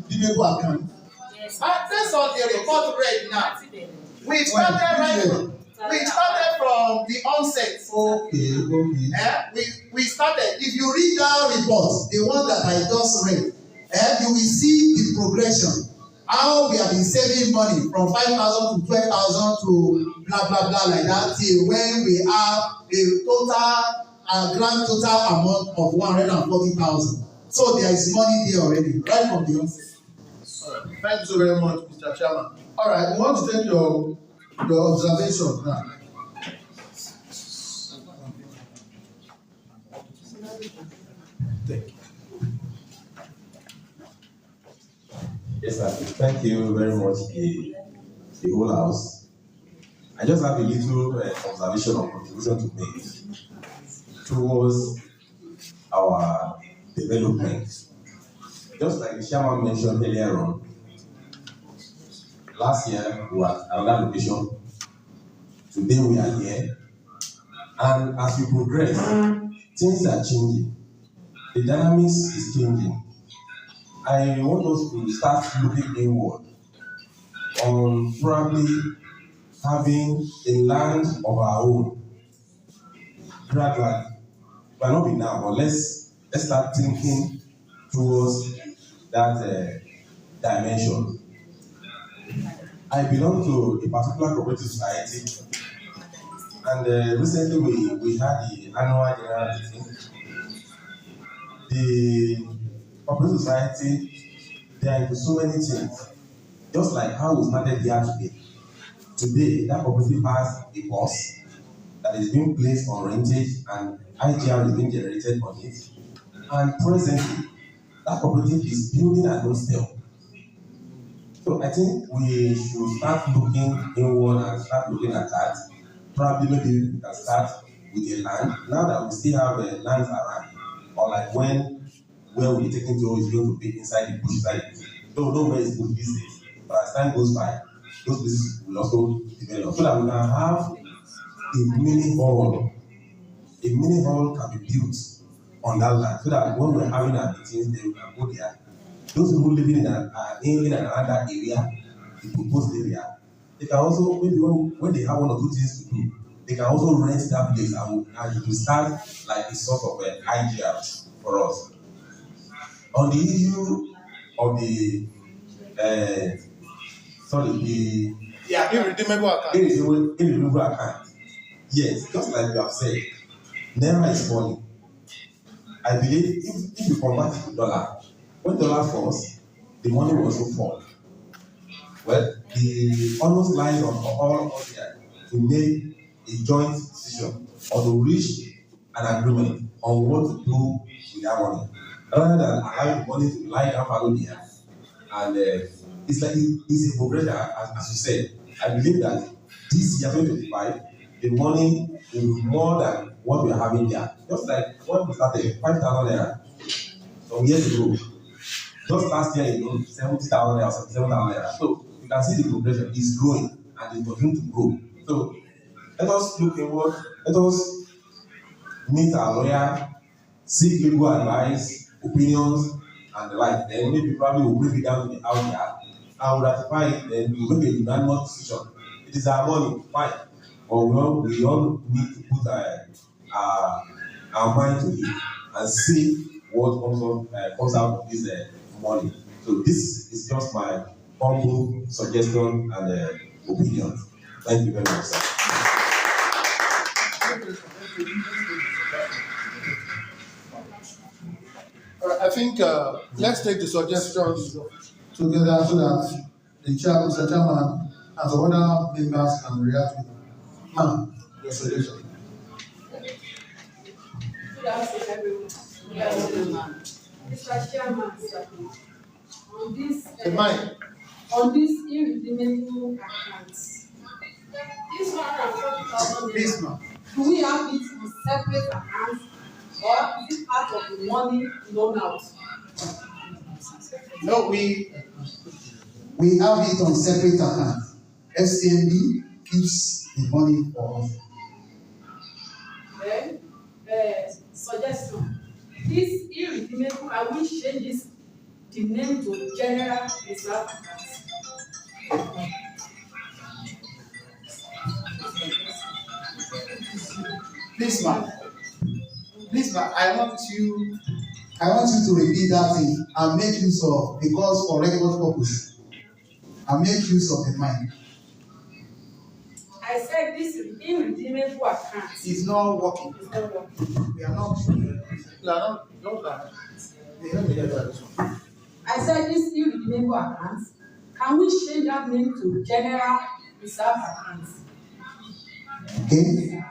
irredeemable account?
Yes. Based on the report read now, we started from the onset.
Okay. We started. If you read that report, the one that I just read, you will see the progression. How we have been saving money from 5,000 to 12,000 to blah blah blah like that till when we have a grand total amount of 140,000. So there is money there already, right from the onset.
Thank you so very much, Mr. Chairman. All right, we want to take your observation now.
Yes, sir. Thank you very much, the whole house. I just have a little observation or contribution to make towards our development. Just like the chairman mentioned earlier on, last year we were at another location. Today we are here. And as we progress, things are changing. The dynamics is changing. I want us to start looking inward on probably having a land of our own gradually. It might not be now, but let's start thinking towards that dimension. I belong to a particular cooperative society, and recently we had the annual general meeting. The cooperative society, they are into so many things, just like how we started here today. Today, that cooperative has a bus that is being placed on rentage and IGR is being generated on it. And presently, that cooperative is building an hostel. So I think we should start looking inward and start looking at that. Probably maybe we can start with a land. Now that we still have lands around, or like where we're taking to is going to be inside the bush, don't know where it's good these days. But as time goes by, those places will also develop. So that we can have a mini hall. A mini hall can be built on that land, so that when we're having our meetings, they can go there. Those people living in and around that area, the proposed area, they can also, maybe when they have one or two things to do, they can also rent that place and it will start like a sort of IGM for us. On the issue of the irredeemable account. Yes, just like you have said, Naira is falling. I believe if you convert it to dollar, when dollar falls, the money will also fall. Well, the almost lies on all of here to make a joint decision or to reach an agreement on what to do with that money, rather than allowing the money to lie down fallow there. And it's like it's a progression, as you said. I believe that this year 2025, the money will be more than what we are having there. Just like when we started, 5,000 naira some years ago. Just last year, 70,000 naira, 77,000 naira. So you can see the progression is growing and it's continuing to grow. So let us look inward. Let us meet our lawyer, seek legal advice, opinions, and the like. Then maybe probably we'll bring it down to the out there and we'll ratify it. Then we'll make a unanimous decision. It is our money, fine. But we all need to put our mind to it and see what comes out of this money. So this is just my humble suggestion and opinion. Thank you very much, sir.
I think let's take the suggestions together so that the Mr. Chairman, and the other members can react with them. Ma'am, your suggestion.
Good afternoon, everyone. Good afternoon, Mr. Chairman, on this irredeemable accounts, this 140,000 naira, do we have it in separate accounts or is it part of the money loan out?
No, we have it on separate accounts. FCMB keeps the money for us.
Then, suggestion. This irredeemable, I will change the name to General Reserve Accounts.
Please, ma'am, I want you to repeat that thing and make use of, because for record purpose, and make use of the mind.
I said this irredeemable account
is not working.
It's not working.
We are not.
I said this irredeemable account. Can we change that name to General Reserve Accounts?
Okay.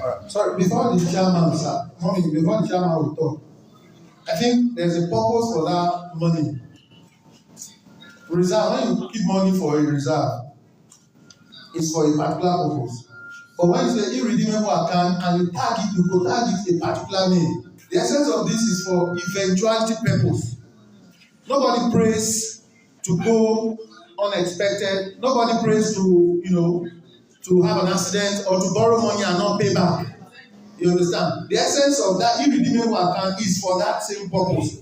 Alright. Sorry, before the chairman, sir, before the chairman will talk, I think there's a purpose for that money. Reserve, when you keep money for a reserve, it's for a particular purpose. But when you say irredeemable account and you tag it a particular name, the essence of this is for eventuality purpose. Nobody prays to go unexpected. Nobody prays to have an accident or to borrow money and not pay back. You understand? The essence of that irredeemable account is for that same purpose.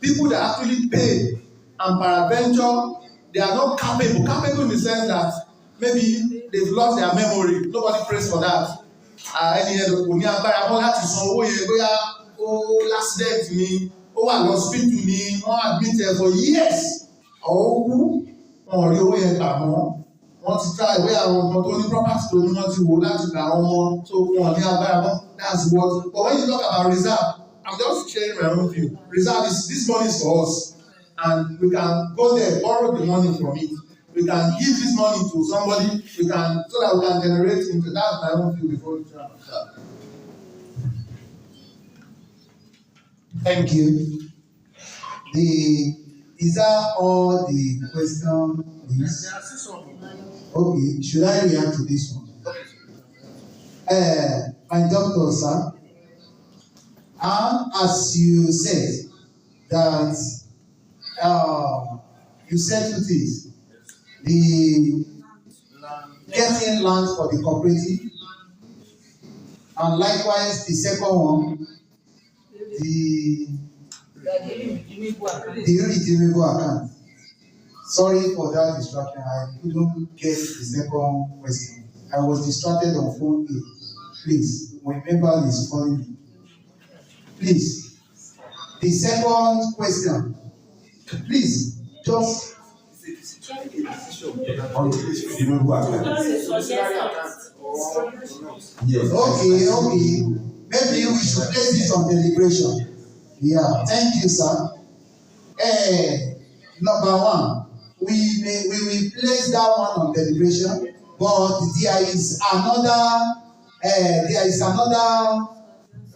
People that actually pay and peradventure, they are not capable. Capable in the sense that maybe they've lost their memory. Nobody prays for that. Ẹni ẹ̀dọ̀ kò ní agbára mọ́ láti san owó yẹn bóyá ó l'accident ni ó wà lọ́sibítù ni wọ́n admit ẹ̀ for years. Ọ̀hún kú wọn ò rí owó yẹn gbà mọ́. Wọ́n ti try ìwé àwọn nǹkan tó ní property tó ní wọ́n ti wò láti gbà wọ́n mọ́ tó wọn ní agbára mọ́. That's what. But when you talk about reserve, I'm just sharing my own view. Reserve is this money is for us. And we can go there, borrow the money from it. We can give this money to somebody. So that we can generate into that. My own view before the chairman.
Thank you. Is that all the questions? Okay. Should I react to this one? My doctor, sir. As you said that. You said two things. The getting land for the cooperative And likewise, the second one, the irredeemable account. Sorry for that distraction. I couldn't get the second question. I was distracted on phone A. Please, remember this phone B. Please. The second question. Please, just.
Yes.
Okay. Maybe we should place it on deliberation. Yeah, thank you, sir. Number one, we will place that one on deliberation, but there is another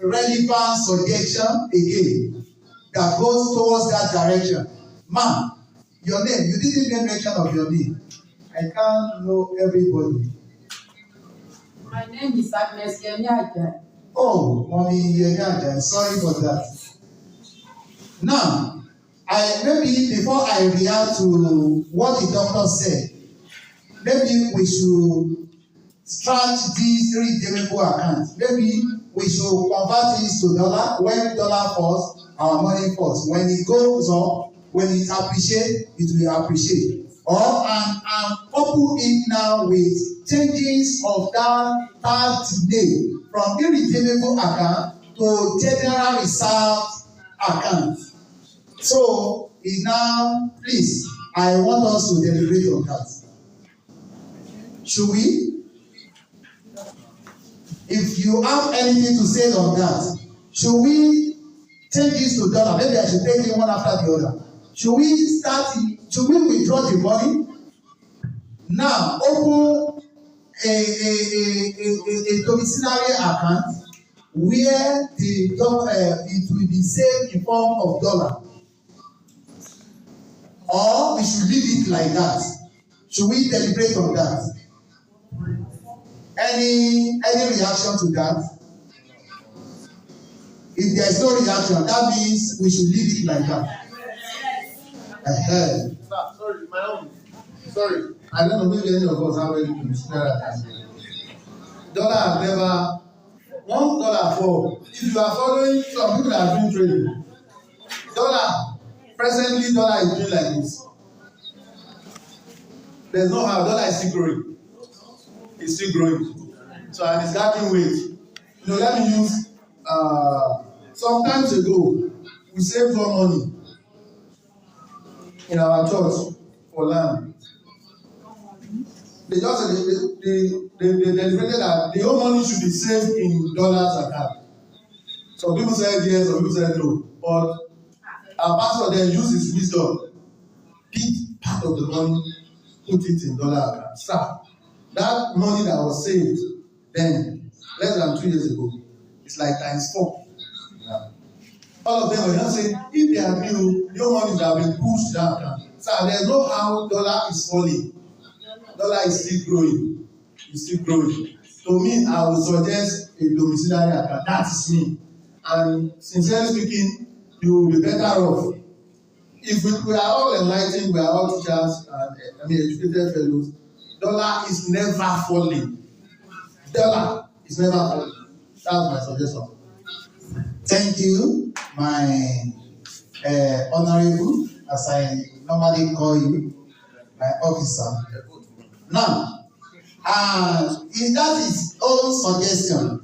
relevant suggestion again that goes towards that direction. Ma'am, your name, you didn't even mention of your name. I can't know everybody.
My name is Agnes Yemiaja.
Oh, Mommy Yemiaja, sorry for that. Now, maybe before I react to what the doctor said, maybe we should stretch this irredeemable account. Maybe we should convert this to dollar. When dollar falls, our money falls. When it goes up, when it appreciates, it will appreciate. Or and couple it now with changes of that third name from irredeemable account to general reserve account. So now, please, I want us to deliberate on that. Should we? If you have anything to say on that, should we change this to dollar? Maybe I should take it one after the other. Should we withdraw the money? Now, open a domiciliary account where it will be saved in form of dollar. Or we should leave it like that. Should we deliberate on that? Any reaction to that? If there is no reaction, that means we should leave it like that.
Sorry, my own. Sorry, I don't know maybe any of us have already considered that. Dollar has never. Once dollar fall, if you are following some people that are doing trading, presently dollar is doing like this. There's no how dollar is still growing. It's still growing. So and it's gaining weight. Let me use some times ago we saved more money in our church for land. They just they deliberated that the whole money should be saved in dollars account. Some people said yes, some people said no. But our pastor then used his wisdom, pick part of the money, put it in dollar account. Sir, that money that was saved then, less than 2 years ago, it's like ×4. Yeah. All of them were just saying, if they are new, your money that have been pushed down account. Sir, there's no how dollar is falling. Dollar is still growing. It's still growing. To me, I would suggest a domiciliary account. That is me. And sincerely speaking, you will be better off. If we are all enlightened, we are all teachers and educated fellows, dollar is never falling. Dollar is never falling. That's my suggestion.
Thank you, my honorable, as I normally call you, my officer. Now, if that is own suggestion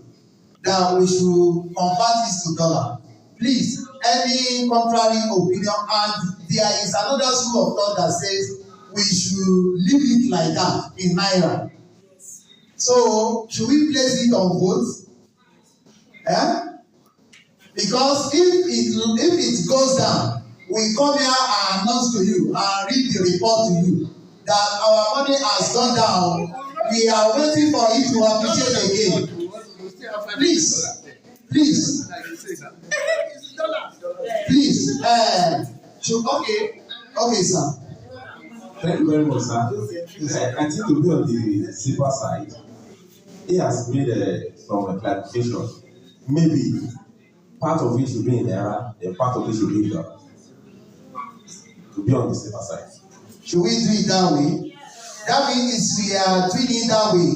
that we should convert this to dollar, please, any contrary opinion, and there is another school of thought that says we should leave it like that in naira. So, should we place it on vote? Because if it goes down, we come here and announce to you and read the report to you that our money has gone down. We are waiting for it to appreciate again. Please. Okay, sir.
Thank you very much, sir. I think to be on the safer side, he has made some clarification. Maybe part of it should be in naira, and part of it should be in dollar. To be on the safer side.
Should we do it that way? That means we are doing it that way.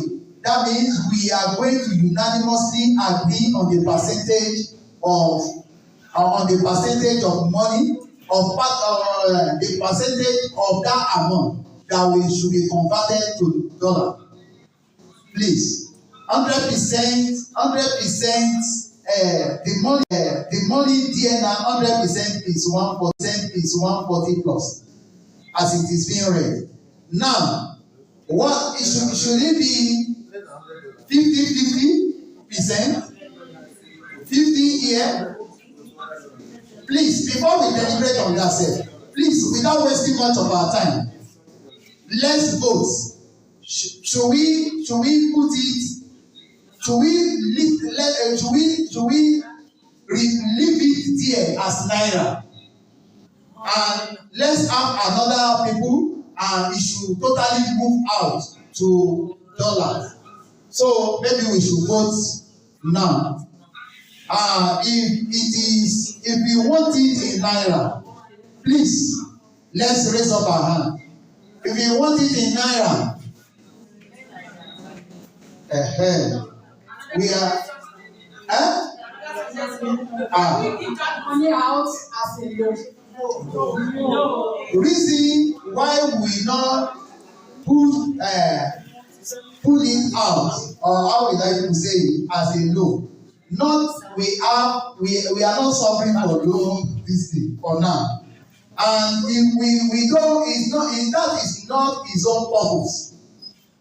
That means we are going to unanimously agree on the percentage of money, of the percentage of that amount that we should be converted to dollar. Please, 100%, the money there now 100% is 140 plus, as it is being read. Now, what should it be 50%? 50 here? Please, before we deliberate on that, sir, please, without wasting much of our time, let's vote. Should we put it? Should we leave it there as naira? And let's have another people, and it should totally move out to dollars. So maybe we should vote now. If we want it in naira, please let's raise up our hand. If you want it in naira, we are.
Money out as a loan.
Reason why we not pull it out, or how we like to say it, as a loan. Not we are not suffering for loan this thing for now. And if we don't, that is not his own purpose.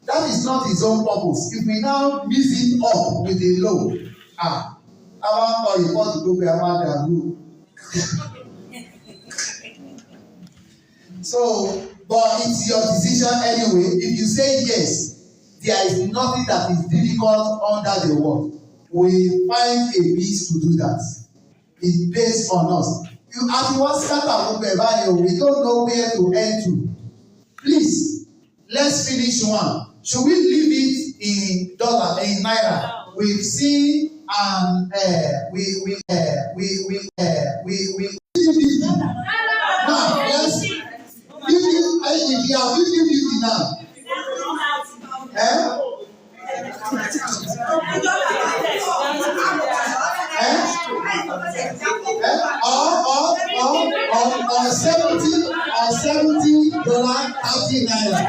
That is not his own purpose. If we now mix it up with a loan, our report to go to our group. So, but it's your decision anyway. If you say yes, there is nothing that is difficult under the world. We find a means to do that. It's based on us. As you want scatter, we don't know where to end to. Please, let's finish one. Should we leave it in dollar, in naira? We've seen now let's if you are 50-50 now. Or $70 30 naira.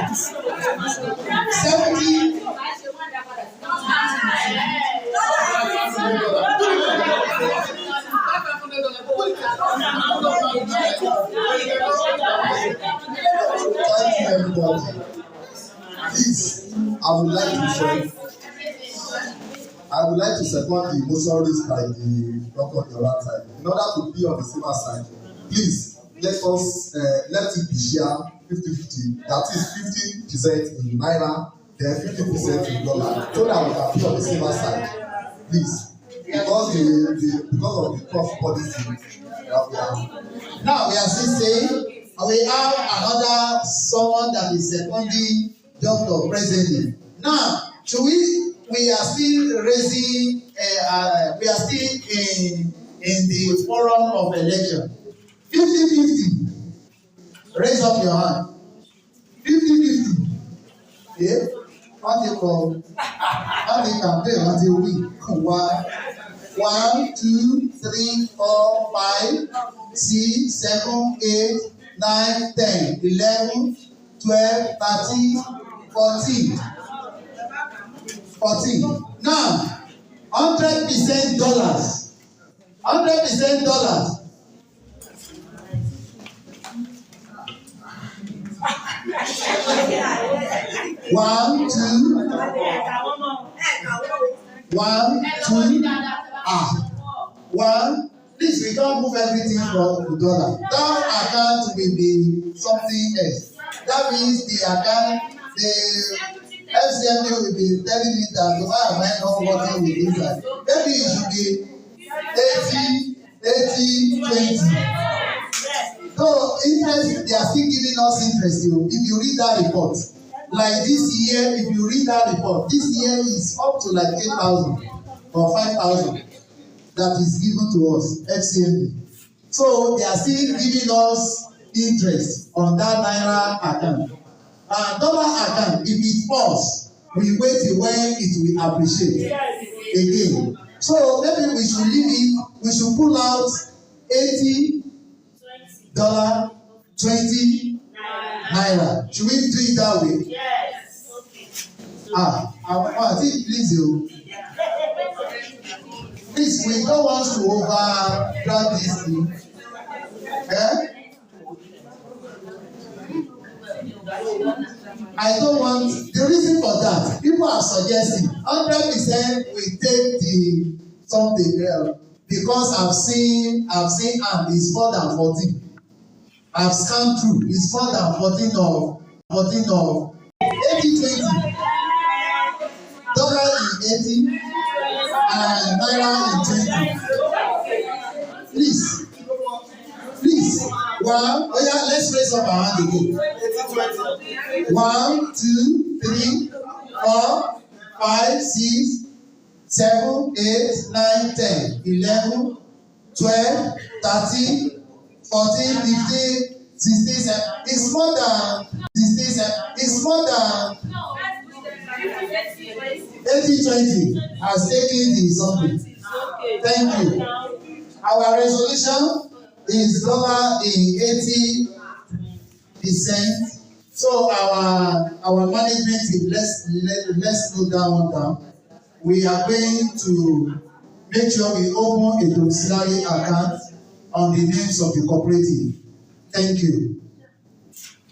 70.
Thank you, everybody. Please, I would like to second the motion raised by the doctor on the right side. In order to be on the safer side, please let it be share 50-50. That is 50% in naira, then 50% in dollar, so that we can be on the safer side. Please, because of the cost policy that we have.
Now we are still saying we have another someone that is seconding doctor presently. Now, we are still raising, we are still in the forum of election. 50-50. Raise up your hand. 50-50. Yeah? What you call? How they campaign until we 1, 2, 3, 4, 5, 6, 7, 8, 9, 10, 11, 12, 13, 14. Now, 100% dollars. 100% dollars. One, two. One. Please, we don't move everything from the dollar. That account will be something else. That means the account, the FCMU will be telling me that why am I not working with this guy? Maybe it should be 80, 20. So interest, they are still giving us interest. If you read that report, like this year, if you read that report, this year is up to like 8,000 or 5,000 that is given to us, FCMB. So they are still giving us interest on that naira account. Dollar account, if it falls, we wait till when it will appreciate again. So maybe we should leave it, we should pull out $80, $20 naira. Should we do it that way?
Yes.
I think please you. Please, we don't want to overdraw this thing. I don't want, the reason for that, people are suggesting 100% we take the something else because I've seen and it's more than 14. I've scanned through, it's more than 14 of 80-20. Dollar in 80 and naira in 20. Please. Let's raise up our hand again. 1, 2, 3, 4, 5, 6, 7, 8, 9, 10, 11, 12, 13, 14, 15, 16, 17. It's more than 16, it's more than 80-20 has taken the something. Thank you. Our resolution is dollar in 80%. So our management team, let's note that one down. We are going to make sure we open a domiciliary account on the names of the cooperative. Thank you.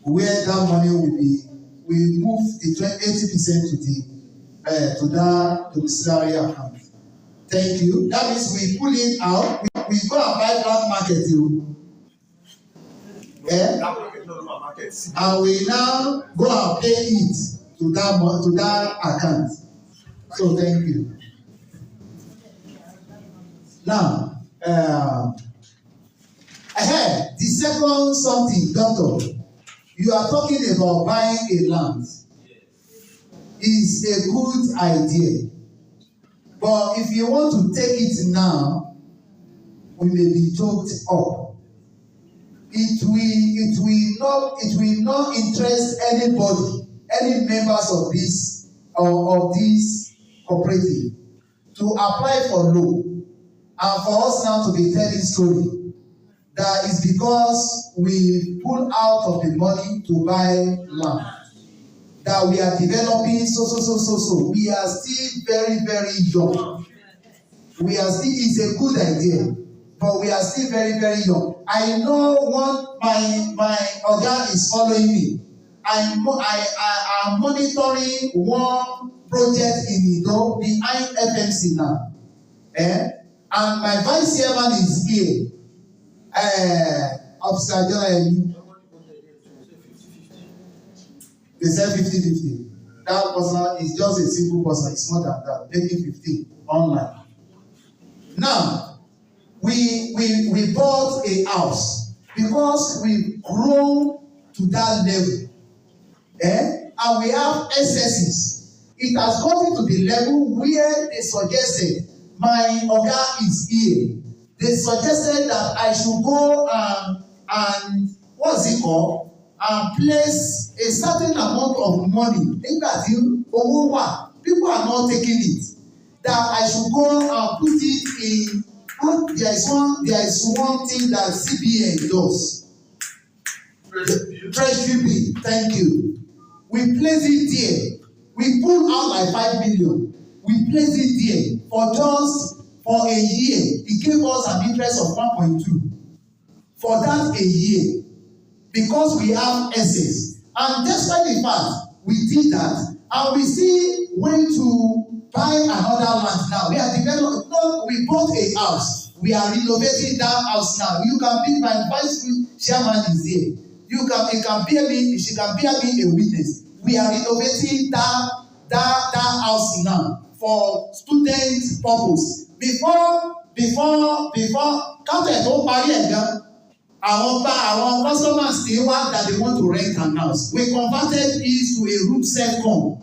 Where that money will be, we move the 80% to that domiciliary account. Thank you. That means we pull it out. We go and buy black market. And we now go and pay it to that account. So thank you. Now, the second something, doctor, you are talking about buying a land. Is a good idea. But if you want to take it now, we may be choked up. It will not interest anybody, any members of this cooperative to apply for loan. And for us now to be telling story, that is because we pull out of the money to buy land. That we are developing so. We are still very, very young. It's a good idea, but we are still very, very young. I know what my oga is following me. I am monitoring one project in Ido behind FMC now. And my vice chairman is here. Officer John. They said 50-50. That person is just a simple person. It's more than that. Making 50 online. Now, we bought a house because we've grown to that level. And we have excesses. It has gotten to the level where they suggested, my oga is here. They suggested that I should go and what's it called? And place a certain amount of money. Nígbà tí owó wà, people are not taking it. That I should go and put it in. There is one thing that CBN does. Treasury bill. Thank you. We place it there. We pull out like 5 million. We place it there for a year. It gave us an interest of 1.2 for that a year. Because we have assets. And despite the fact we did that, and we still went to buy another land now. We are developing, we bought a house. We are renovating that house now. You can be, my vice chairman is here. He can bear me, she can bear me a witness. We are renovating that house now for student purpose. Before counter tó parí ẹ̀gá. Our customers still want that they want to rent an house. We converted it to a room self-com,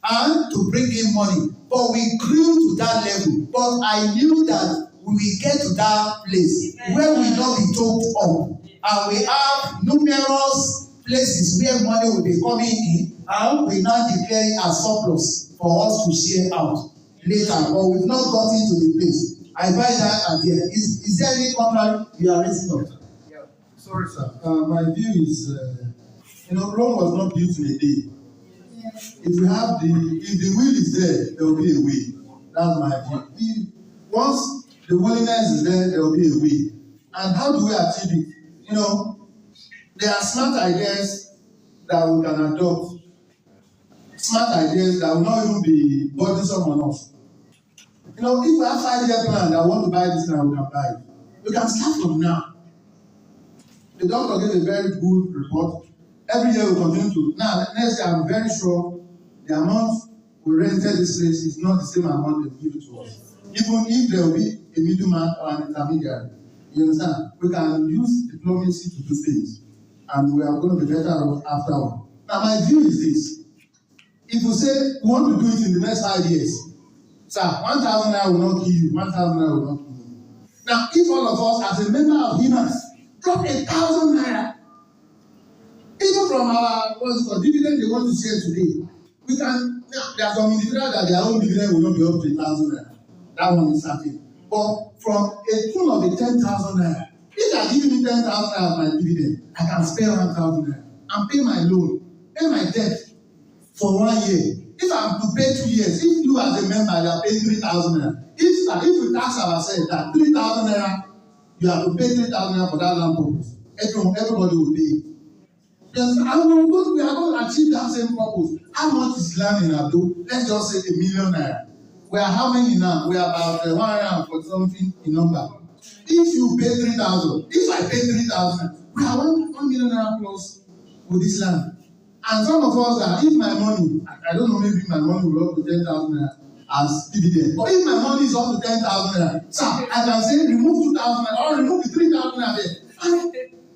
and to bring in money. But we grew to that level. But I knew that we will get to that place where we will not be choked up. And we have numerous places where money will be coming in, and we now declare it as surplus for us to share out later, but we've not gotten to the place. I buy that idea. Is there any contrary you are raising up?
Yeah. Sorry, sir. My view is, Rome was not built in a day. If the will is there, there will be a way. That's my view. Once the willingness is there will be a way. And how do we achieve it? There are smart ideas that we can adopt. Smart ideas that will not even be burdensome on us. If we have 5-year plan that want to buy this now, we can buy it. We can start from now. The doctor gave a very good report. Every year we continue to. Now, next year, I'm very sure the amount we rented this place is not the same amount they give it to us. Even if there will be a middleman or an intermediary. You understand? We can use diplomacy to do things. And we are going to be better afterward. Now, my view is this. If you say we want to do it in the next 5 years, sir, 1,000 naira will not give you, 1,000 naira will not give you. Now, if all of us, as a member of Hermas, drop 1,000 naira, even from our dividend they want to share today, we can. There are some individuals that their own dividend will not be up to 1,000 naira. That one is certain. But from a tune of the 10,000 naira, if they are giving me 10,000 naira as my dividend, I can spare 1,000 naira and pay my loan, pay my debt for 1 year. If I have to pay 2 years, if you as a member you are paying 3,000 naira, if we tax ourselves that 3,000 naira, you have to pay 3,000 naira for that land purpose, everybody will pay. Yes, we are going to achieve that same purpose. How much is land in Ado? Let's just say 1 million naira. We are how many now? We are about 140 something in number. If you pay 3,000, if I pay 3,000, we are 1 million naira plus with this land. And some of us if my money, I don't know, maybe my money will up to 10,000 naira as dividend. But if my money is up to 10,000 naira, sir, I can say remove 2,000 naira or remove the 3,000 naira there. And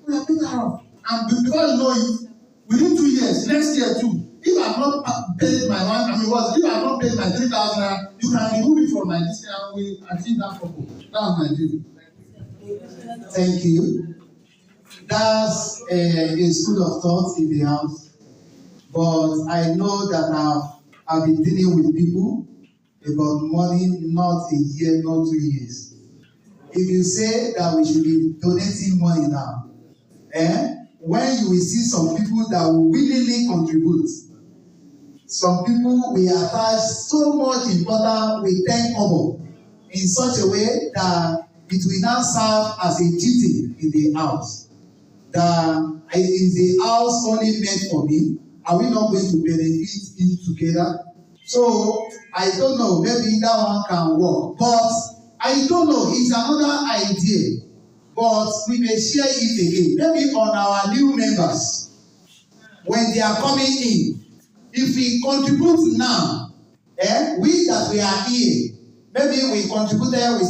we are better off. And before you know it, within 2 years, next year too, if I have not paid my if I have not paid my 3,000 naira, you can remove it from my discount and we achieve that purpose. That's my view.
Thank you. That's a school of thought in the house. But I know that I've been dealing with people about money, not a year, not 2 years. If you say that we should be donating money now, when you will see some people that will willingly contribute, some people will attach so much importance with 10 kobo in such a way that it will now serve as a duty in the house. That is the house only meant for me? Are we not going to benefit it together? So I don't know, maybe that one can work. But I don't know, it's another idea. But we may share it again. Maybe on our new members, when they are coming in, if we contribute now, we that we are here, maybe we contributed,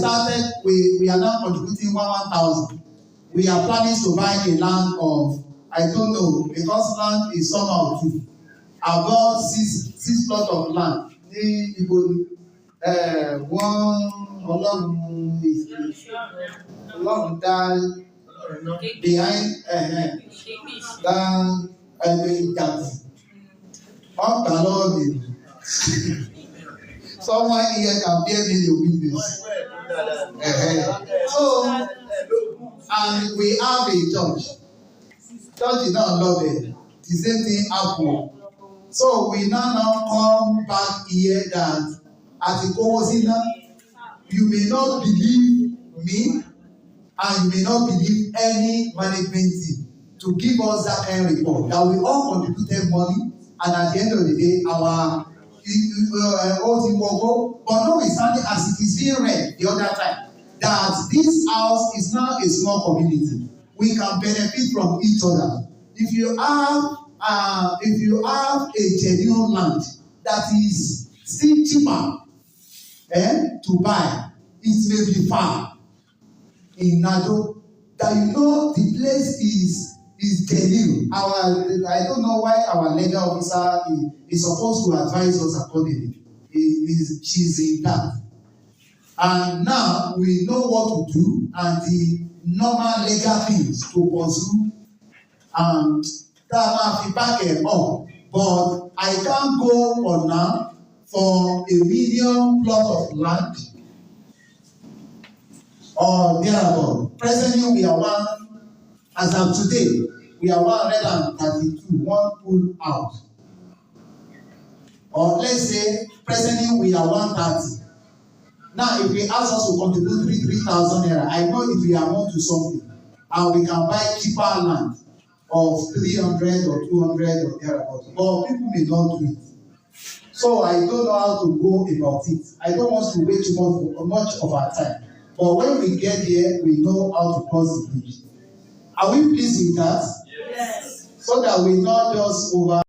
we are now contributing 1,000. We are planning to buy a land of, I don't know, because land is somehow too, about six plots of land. One down behind down someone here can bear me your witness. So, and we have a church. Church is not love it. The same thing happened. So we now come back here that at the Kowosina, you may not believe me, and you may not believe any management team to give us that kind of report that we all contributed money, and at the end of the day, our but notwithstanding, as it is being read the other time, that this house is now a small community. We can benefit from each other. If you have a genuine land that is still cheaper to buy, it may be far in Nado, that you know the place is genuine. I don't know why our legal officer is supposed to advise us accordingly. She's in that. And now we know what to do and the normal legal things to pursue. And tá a máa fi back ẹ̀ hàn, but I can't go for now for a medium plot of land or thereabout. Presently we are one, as of today, we are 132, one pull out. Or let's say presently we are 130. Now if we ask us to contribute 3,000 naira, I know it will amount to something, and we can buy cheaper land of 300 or 200 or thereabout. But people may not do it. So I don't know how to go about it. I don't want to waste much of our time. But when we get here, we know how to cross the bridge. Are we pleased with that?
Yes.
So that we not just over.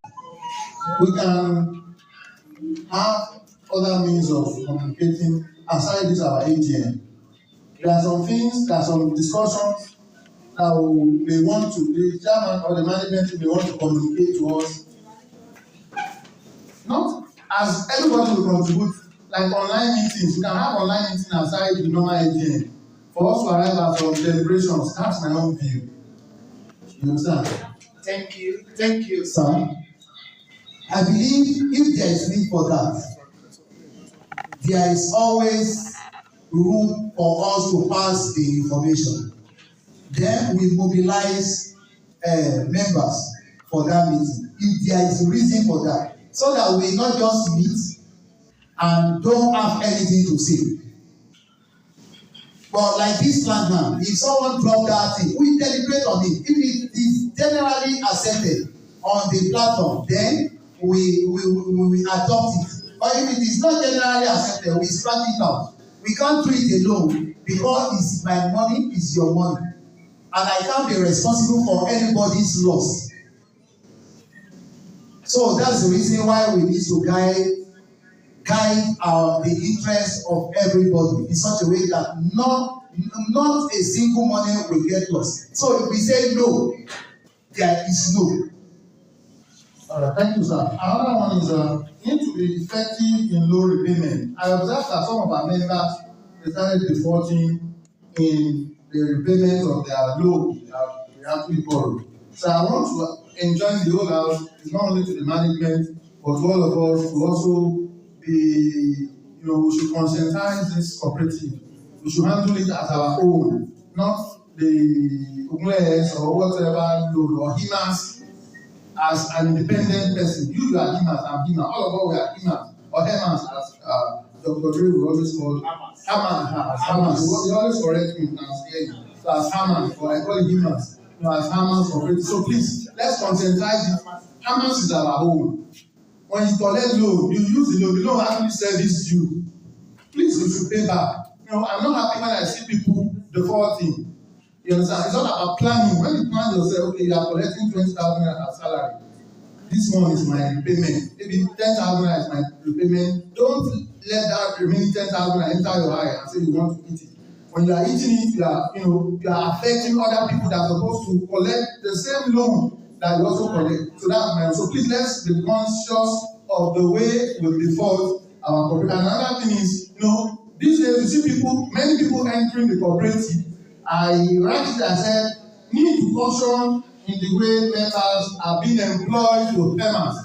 We can have other means of communicating aside this our AGM. There are some things, there are some discussions that they want to, the chairman or the management may want to communicate to us. Not as everybody will contribute, like online meetings. We can have online meetings aside the normal AGM for us to arrive at some deliberations. That's my own view. You understand?
Thank you,
Sir, I believe if there is need for that, there is always room for us to pass the information. Then we mobilize members for that meeting, if there is a reason for that, so that we not just meet and don't have anything to say. But like this plan now, if someone drop that thing, we deliberate on it. If it is generally accepted on the platform, then we adopt it. But if it is not generally accepted, we scratch it out. We can't do it alone because it's my money, it's your money. And I can't be responsible for anybody's loss. So that's the reason why we need to guide the interest of everybody in such a way that not a single money will get lost. So if we say no, there is no.
All right, thank you, sir. Another one is need to be effective in loan repayment. I observed that some of our members started defaulting in the repayment of their loan that we actually borrowed. So I want to enjoin the whole house, it's not only to the management, but to all of us to also be, we should conscientize this cooperative. We should handle it as our own, not the Ugles or whatever loan or Hermas as an independent person. You are Hermas, I'm Hermas. All of us we are Hermas or Hermas as Dr. Dre will always call Hermas. He always correct me and say so as Hermas, or I call it Hermas. As Hermas cooperative. So please, let's conscientize it. Hermas is our own. When you collect loan, you use the loan actually service you. Please, you should pay back. I'm not happy when I see people defaulting. You understand? It's all about planning. When you plan yourself, okay, you are collecting 20,000 as salary. This one is my repayment. Maybe 10,000 is my repayment. Don't let that remaining 10,000 enter your eye and say you want to eat it. When you are eating it, you are affecting other people that are supposed to collect the same loan that you also collect. So that's my own. So please let's be conscious of the way we default our cooperative. Another thing is, these days you see many people entering the cooperative. I said, need to caution in the way members are being employed to payments.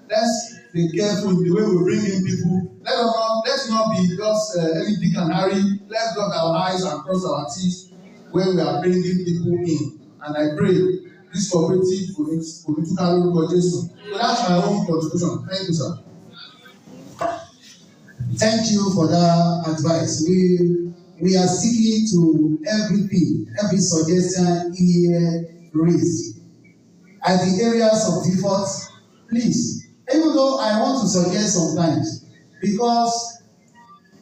Let's be careful in the way we bring in people. Let's not be just any Dick and Harry. Let's dot our eyes and cross our teeth when we are bringing people in. And I pray this cooperative political organization. So that's my own contribution. Thank you, sir.
Thank you for that advice. We are sticking to everything, every suggestion here raised. At the areas of default, please, even though I want to suggest sometimes, because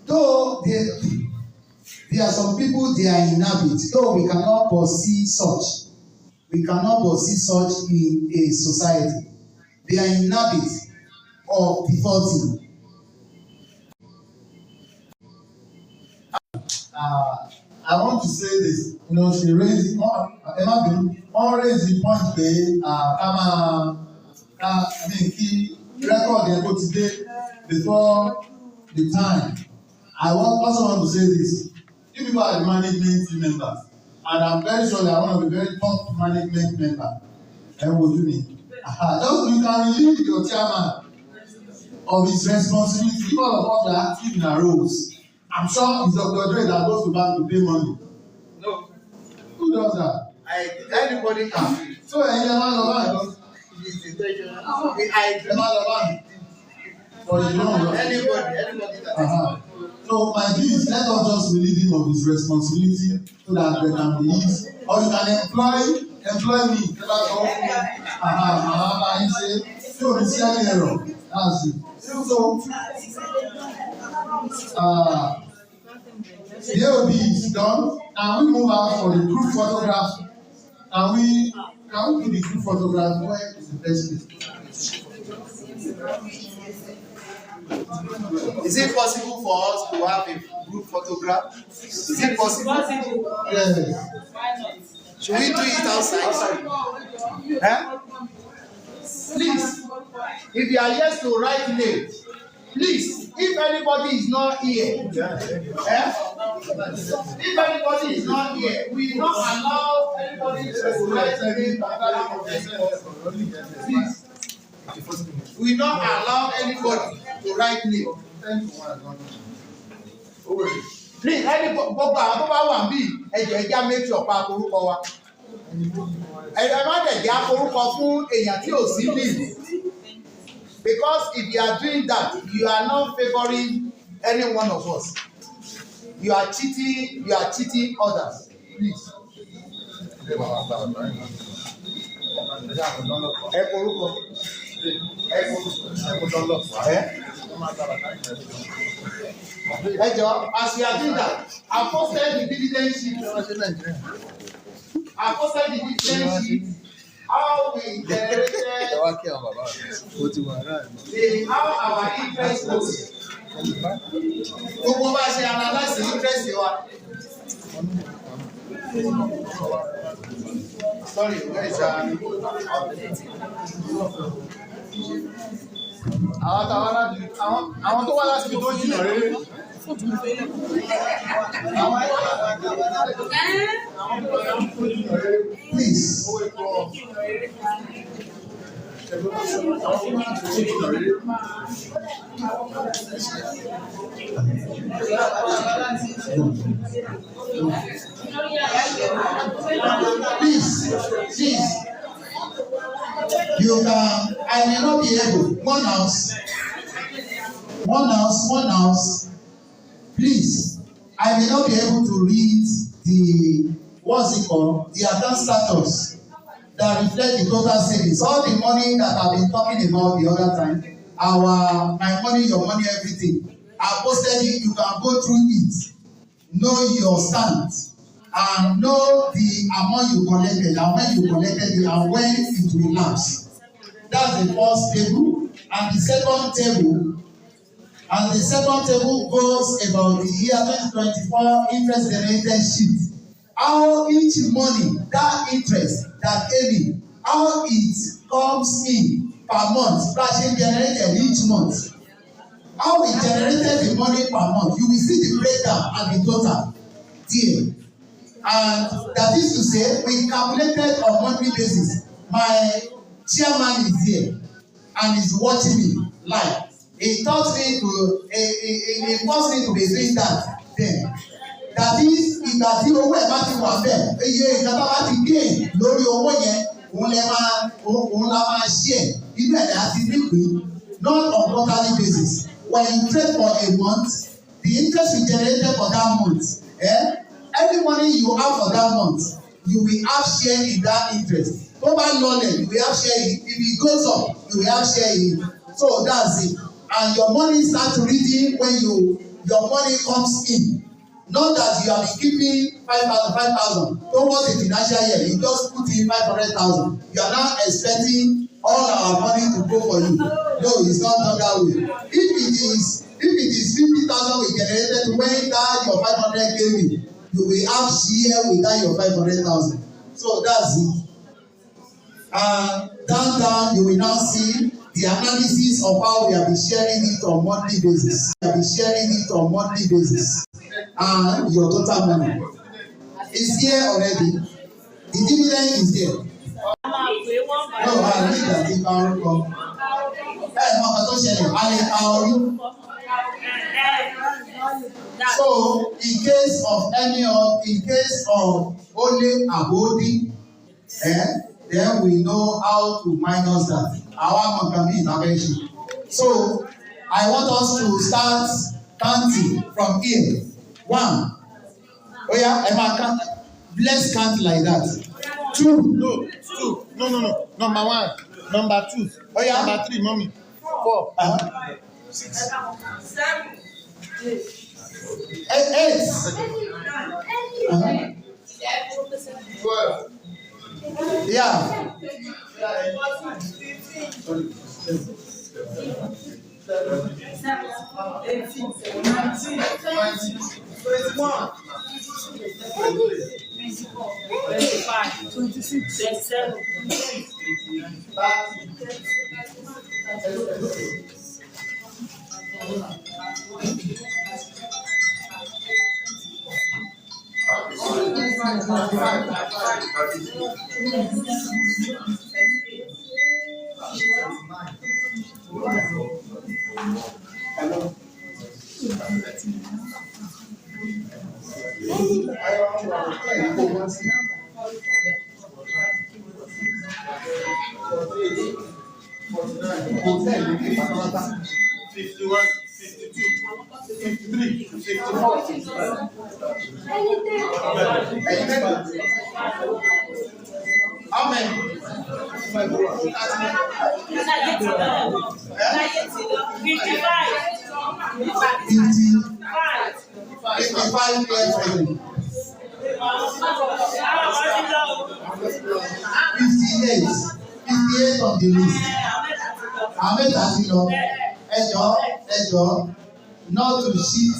though there are some people they are in habit, though we cannot foresee such. We cannot foresee such in a society. They are in habit of defaulting.
I want to say this. She raised the point key record yẹn kó ti dé before the time. I also want to say this. You people are the management team members, and I'm very sure that I want to be very top management member. And would you mean? Just you can relieve your chairman of his responsibility. If all of us are active in our roles, I'm sure it's Dr. Dre that goes to bank to pay money.
No.
Who does that?
Anybody can.
So ẹ̀yin ẹ̀ máa lọ báyìí. Ẹ máa lọ báyìí. For the long run.
Anybody that.
So my view is let us just relieve him of his responsibility so that there can be ease. Or you can employ me. Màmá bá yín ṣe tí o ní sí ẹni ẹ̀rọ. That's it. So the AOB is done. Now we move out for the group photograph. Can we do the group photograph? Where is the best place?
Is it possible for us to have a group photograph? Is it possible?
Yes.
Should we do it outside? Huh? Please, if you are here to write name, please, if anybody is not here, if anybody is not here, we will not allow anybody to write name. Please, we will not allow anybody to write name. Please, anybody, gbogbo wà níbí, ẹ̀jẹ̀ make sure pa orúkọ wa. Ẹ má dẹ̀jẹ̀ aforúkọ fún èèyàn tí ò sí níbí. Because if you are doing that, you are not favoring any one of us. You are cheating others. Please. As we are doing that, I posted the dividend sheet. How we generated how our interest goes. Gbogbo bá ṣe analyse interest wa. Sorry, where is that? Àwọn tó wá láti ibi tó jìnnà rere.
Please. Please. You can, I may not be able, one house. Please, I may not be able to read the, the account status that reflect the total savings. All the money that I've been talking about the other time, my money, your money, everything. I posted it, you can go through it, know your stance, and know the amount you collected, and when you collected it, and when it will lapse. That's the first table, and the second table goes about the year 2024 interest generated sheet. How each money, that interest, that any, how it comes in per month, flashing generated each month. How we generated the money per month, you will see the breakdown and the total there. And that is to say, we calculated on monthly basis. My chairman is here and is watching me live. He forced me to be doing that then. That is, ìgbà tí owó ẹ̀ bá ti wà bẹ́ẹ̀, iye ìjọba bá ti gain lórí owó yẹn, òun la máa share. Inú ẹ̀ la ti nípìn, not on quarterly basis. When you trade for a month, the interest you generated for that month, any money you have for that month, you will have share in that interest. Tó bá lọlẹ̀, you will have share in it. If it goes up, you will have share in it. So that's it. And your money starts reading when your money comes in. Not that you have been keeping 5,000 towards the financial year. You just put in 500,000. You are now expecting all our money to go for you. No, it's not done that way. If it is 50,000 we generated when that your 500 came in, you will have share with that your 500,000. So that's it. Down, you will now see the analysis of how we have been sharing it on monthly basis. And your total money is here already. The dividend is there. nígbà tí ká orúkọ. Bẹ́ẹ̀ ni ọkọ̀ tó ṣẹlẹ̀, a lè ka orí. So, in case of only Abodi, then we know how to minus that. Our company intervention. So, I want us to start counting from here. 1. Oh yeah, Emma count. Let's count like that. 2.
No. Number 1. Number 2.
Oh yeah.
Number 3, mommy. 4.
6.
7.
8.
12.
Yeah.
18, 19, 21, 25, 26, 27,
Hello. How many?
55.
55 years old. 58 on the list. How many does he know? Ẹjọ́, not to cheat.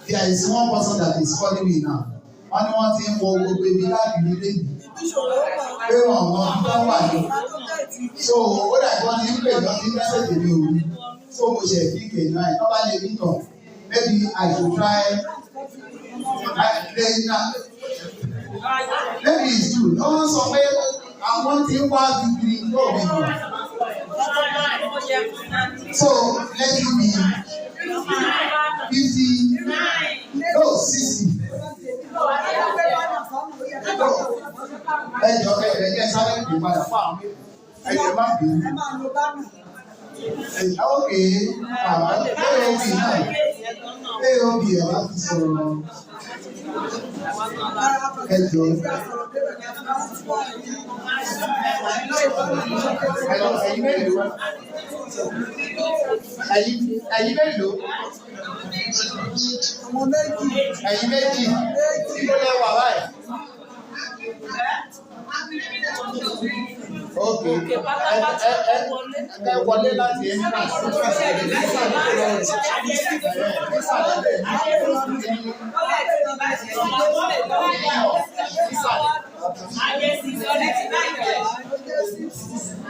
There is one person that is calling me now. Wọ́n ní wọ́n ti ń wọ gbogbo ibi káàkiri lẹ́yìn. Pé wọ́n tó wà ní. So ó dàbí wọ́n ti ń pè lọ sí mẹ́sẹ̀gì mi òru. So mo ṣe fi kèé náà. Ìtọ́ bá lè rí tọ̀. Maybe I should try. Maybe it's true. Wọ́n sọ pé àwọn tí ń wá bíbí yóò bí bọ̀. So let it be 50, no 60. Ẹjọ́ ẹ̀jẹ̀ sáré kò padà fún àwọn ẹ̀jẹ̀ má bínú. Okay, AOB náà. AOB ẹ̀ láti sọ̀rọ̀ ẹjọ́. Ẹ̀yin mélòó? Ẹ̀yin mélòó? Ẹ̀yin méjì. Kí ló lè wà báyìí? Okay. Ẹ wọlé láti entrance.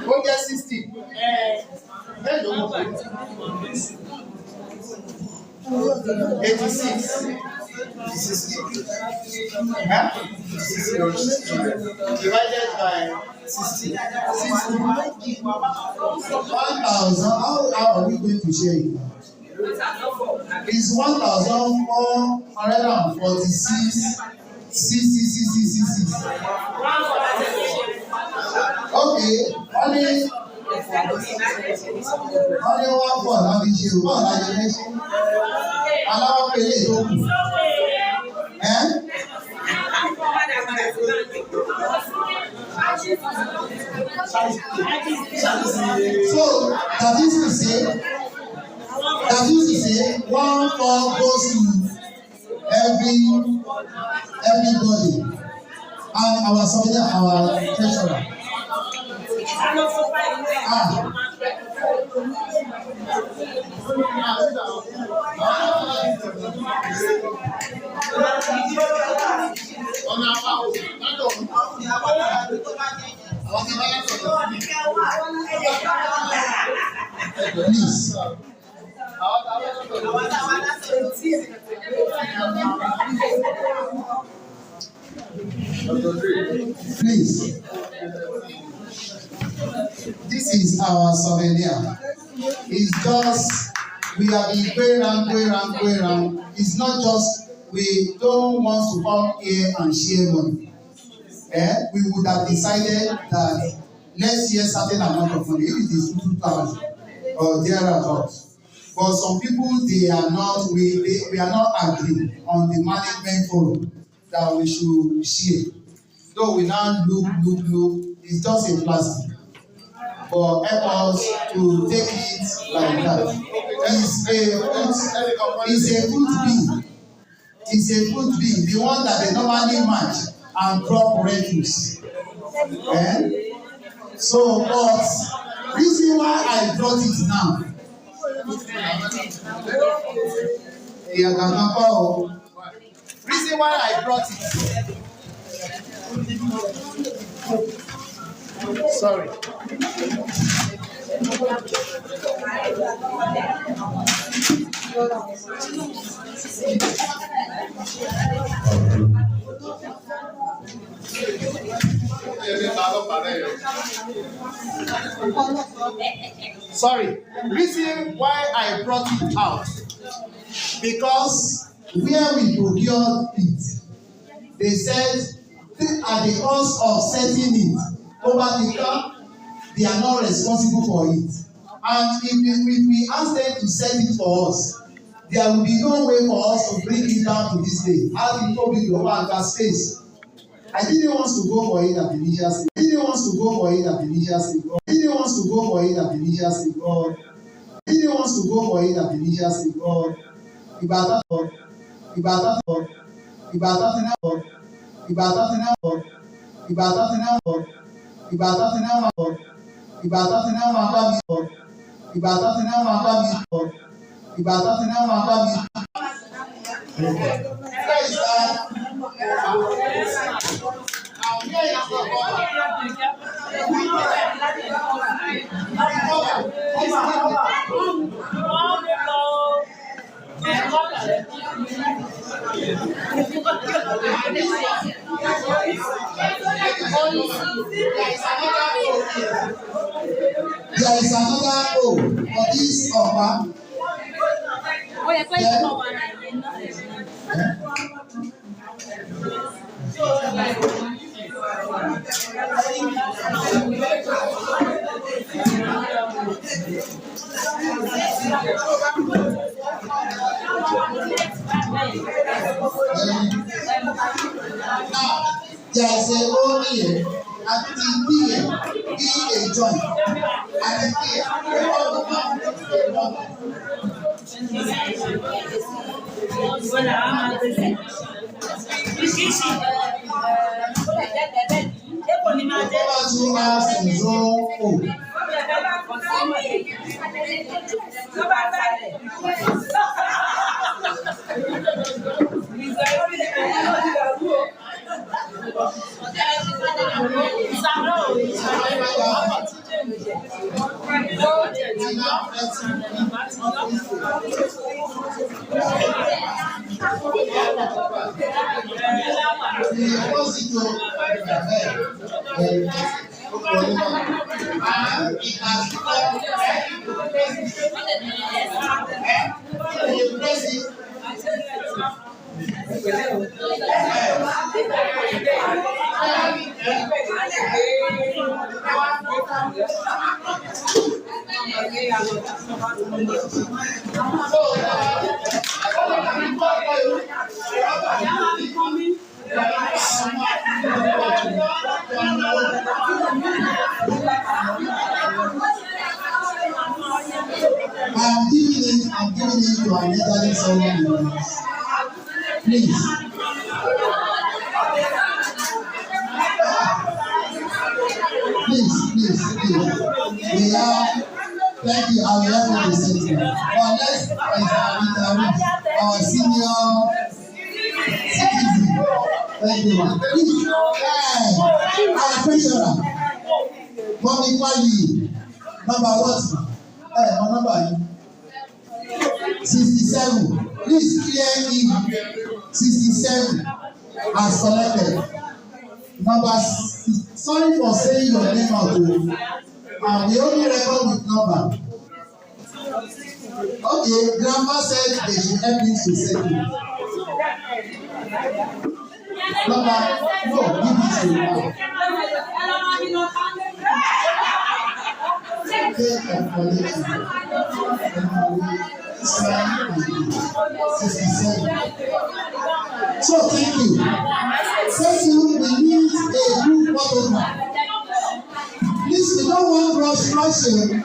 Ó jẹ́ 60. Mélòó mo pè? 86. Divided by 60. 1,000. How are we going to share it? It's 1,446. 6. Okay. Only 1 láti ṣe o. Bọ́ọ̀lù ayé méjì. Aláwọ̀ pélé tó kù. So that is to say 1/4 goes to everybody and our subject, our treasurer. Please. Please. This is our souvenir. It's just, we have been going around. It's not just, we don't want to come here and share money. We would have decided that let's share certain amount of money, if it is 2,000 or thereabouts. But some people, we are not agreed on the management forum that we should share. So we now look, it's just a plastic. But help us to take it like that. It's a food bin. It's a food bin, the one that they normally match and crop refuse. So, but reason why I brought it now. Reason why I brought it. Sorry. Sorry. Reason why I brought it out, because where we procured it, they said at the cost of setting it over the car, they are not responsible for it. And if we ask them to set it for us, there will be no way for us to bring it down to this day. How the public will have that space. I didn't want to go for it at the initial stage. I didn't want to go for it at the initial stage. I didn't want to go for it at the initial stage. I didn't want to go for it at the initial stage. Ìbàdàn There is another O for this offer. Now, there is a O here, and the here being a joint, and the here I'm giving it to another someone. Please. Please. We are, thank you, I will help you the same. But let's interrupt our senior citizen. Thank you, man. Please, our treasurer, Mommy Kwali, number what? My number 67. Please clear in 67 as selected. Number 6. Sorry for saying your name out. And we only record with number. Okay, grandma said they should help me to settle. Number, no, give it to her. Take and collection. 67. So thank you. Thank you. We need a group photograph. Please, we don't want rushing.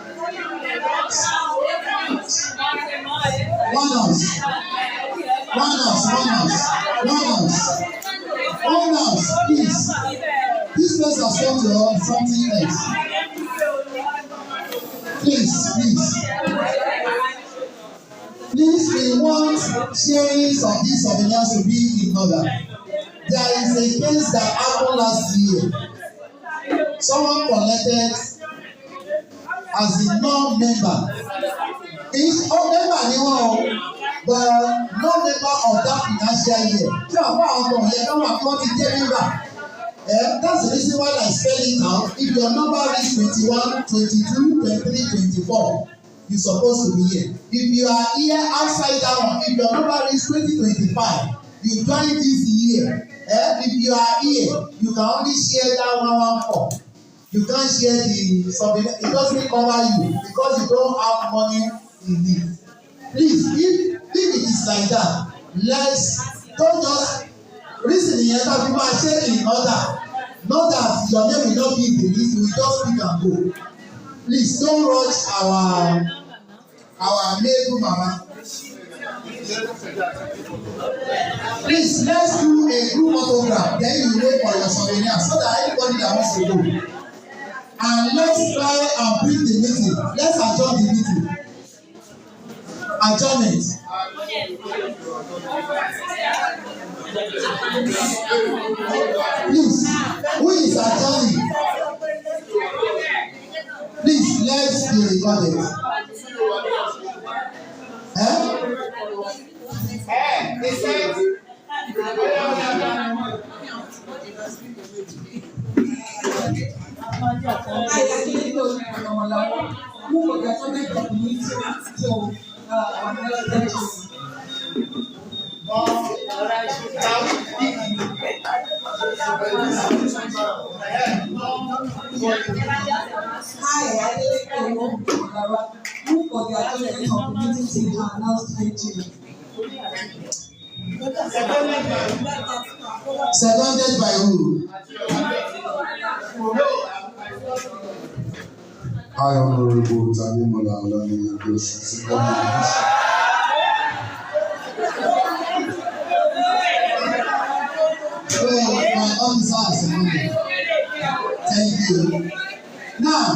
One us, please. This place has come to something else. Please, we want sharings of these souvenirs to be in order. There is a case that happened last year. Someone collected as a non-member. Each member ni wọn o, but non-member of that financial year. Tí àwọn ọmọ yẹn káwọn àkọ́ ti jẹ́ member. That's the reason why I spell it out. If your number is 21, 22, 23, 24, you're supposed to be here. If you are here outside that one, if your number is 2025, you join this year. If you are here, you can only share that 114. You can't share the something. It doesn't cover you because you don't have money in it. Please, if it is like that, don't just reason the other people are sharing in order. Not that your name will not be in the list, we just pick and go. Please don't rush our neighbor mama. Please, let's do a group photograph. Then you wait for your souvenir so that anybody that wants to go. And let's try and bring the meeting. Let's adjourn the meeting. Adjournment. Please, who is adjourning? Please, let's be recorded. Seconded by who?
Hi, Honorable Tanimola Olaniyi Adeosun.
My officer is thank you. Now,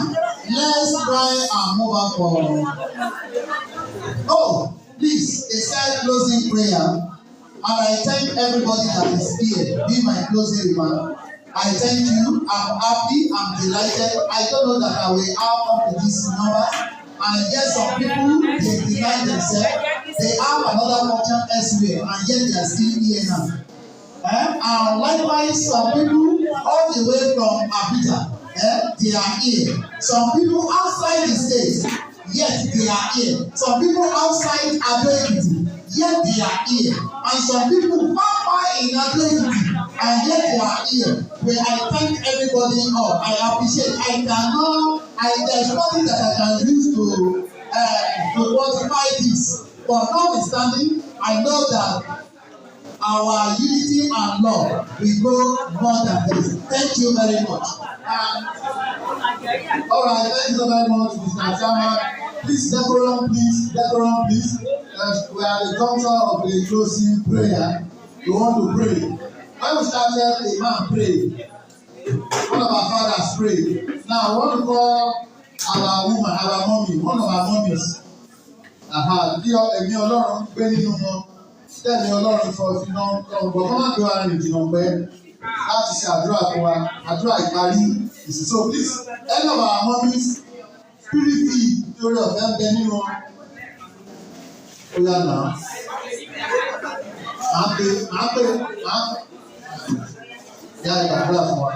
let's try and move on for. Oh, please, a side closing prayer. And I thank everybody that is here. Be my closing remark. I thank you. I'm happy. I'm delighted. I don't know that I will have up to this number. And yet some people, they deny themselves. They have another function elsewhere, and yet they are still here now. And likewise, some people all the way from Abuja, they are here. Some people outside the state, yet they are here. Some people outside Ekiti, yet they are here. And some people far in Ekiti, and yet they are here. But I thank everybody all. I appreciate. There's nothing that I can use to quantify this. But notwithstanding, I know that our unity and love will go more than this. Thank you very much. All right, thank you very much, Mr. Chairman. Please, decorum, please. We are the culture of the closing prayer. We want to pray. When we started, a man prayed. One of our fathers prayed. Now, I want to call our woman, our mommy, one of our mummies. Bí ẹ̀mí Ọlọ́run gbé nínú wọn. Tẹ́lẹ̀ Ọlọ́run sọ sí náà ọ̀gbọ̀n kọ́ máa gbé wa rìn jìnnà pẹ́ láti ṣe àdúrà fún wa, àdúrà ìparí ìsìn. So please, any of our mummies, spirit feed lórí ọ̀fẹ́ ń bẹ nínú wọn. Ó yá nà á. Màá pè. Yá ìgbàdúrà fún wa.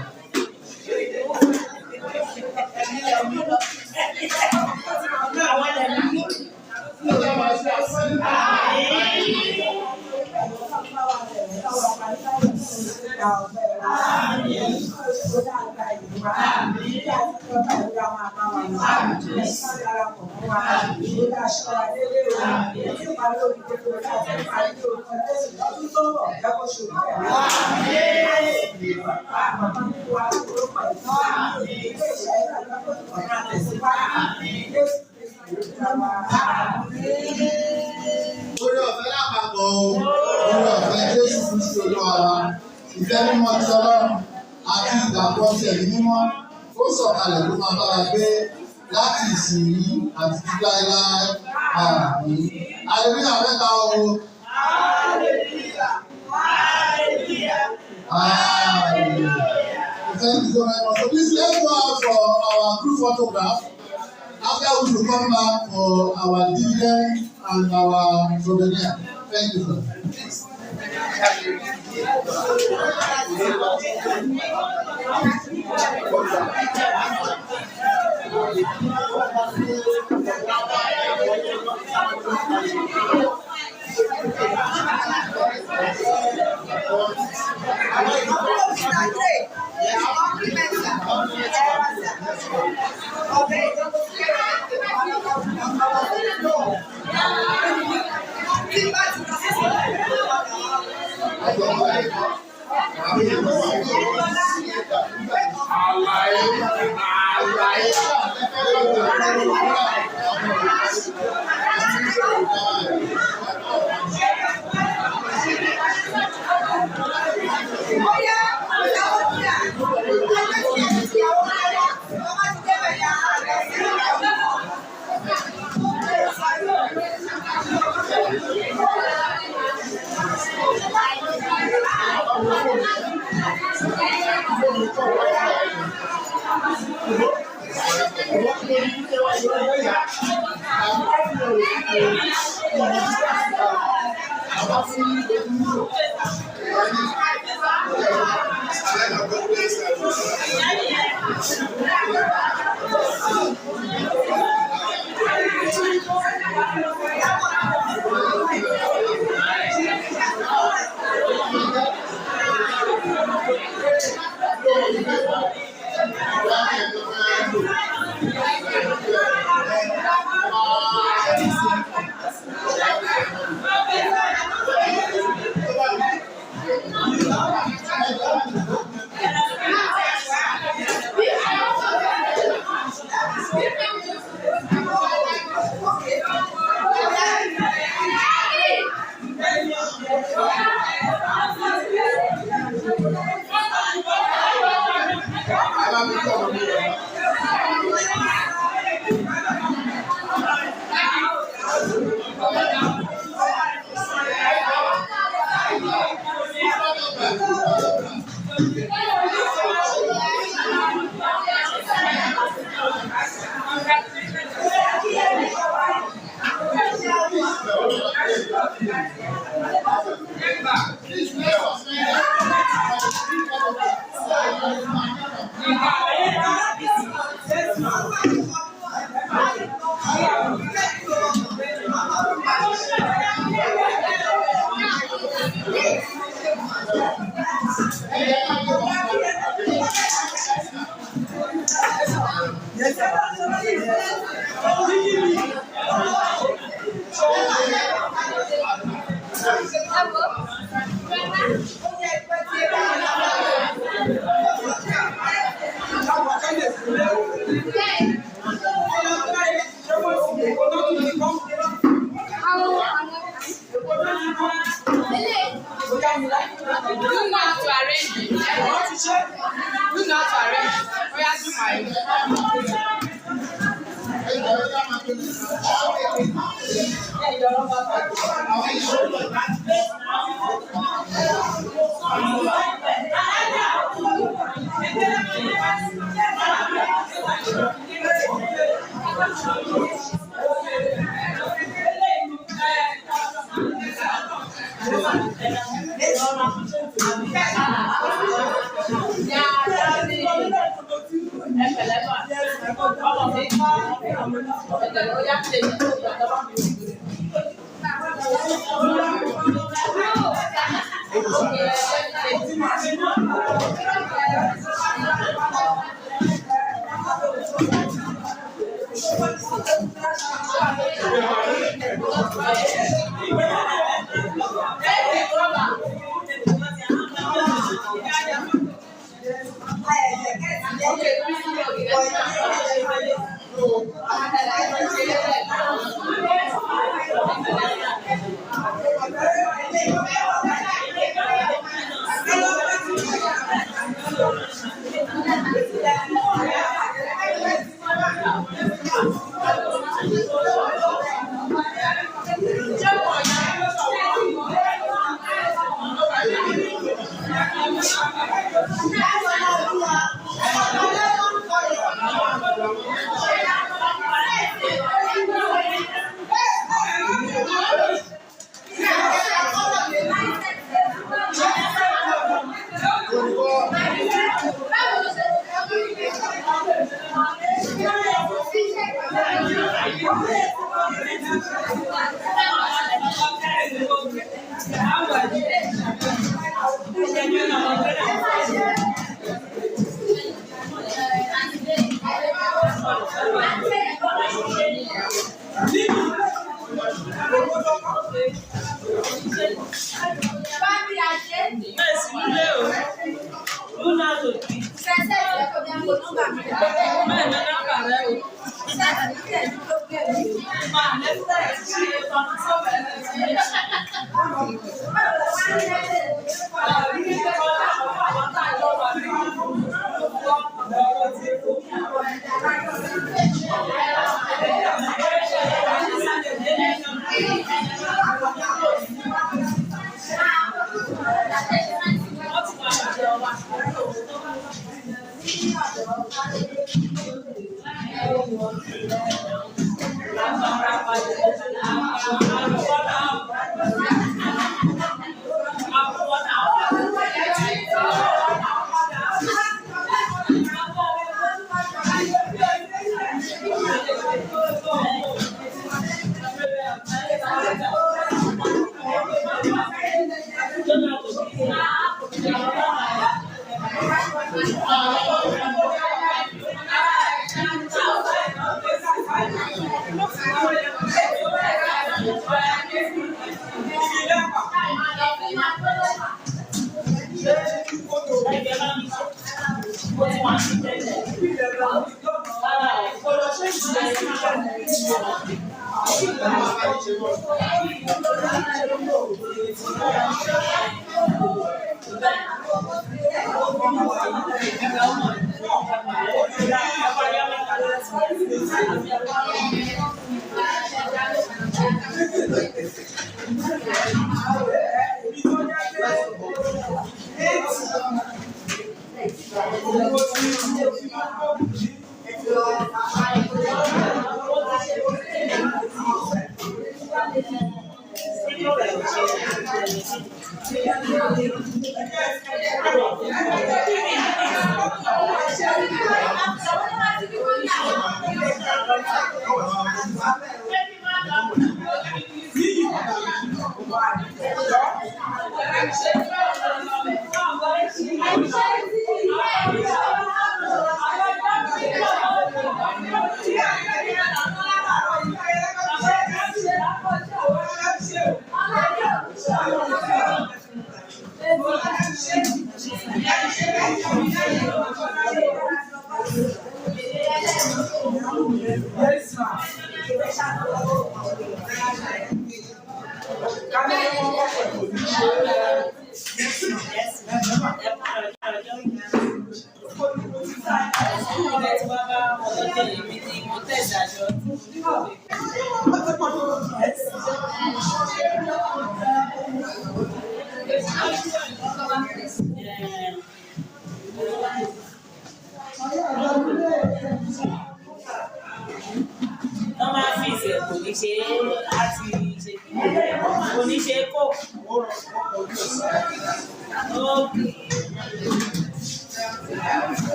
Orí ọ̀fẹ́ lápapọ̀ orí ọ̀fẹ́ Jésù Kristi Olúwa wa, ìfẹ́ mímọ́ ti Ọlọ́run àti ìdàpọ̀ ti Ẹ̀mí mímọ́ ó sọ̀kalẹ̀ ló máa bá wa gbé láti ìsinyìí àti títí láéláé. Àmín. Hallelujah mẹ́ta o. Hallelujah. Hallelujah. Hallelujah. Thank you so very much. So please let's go out for our group photograph. After we will come back for our dividend and our souvenir. Thank you, sir.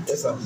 Yes, sir.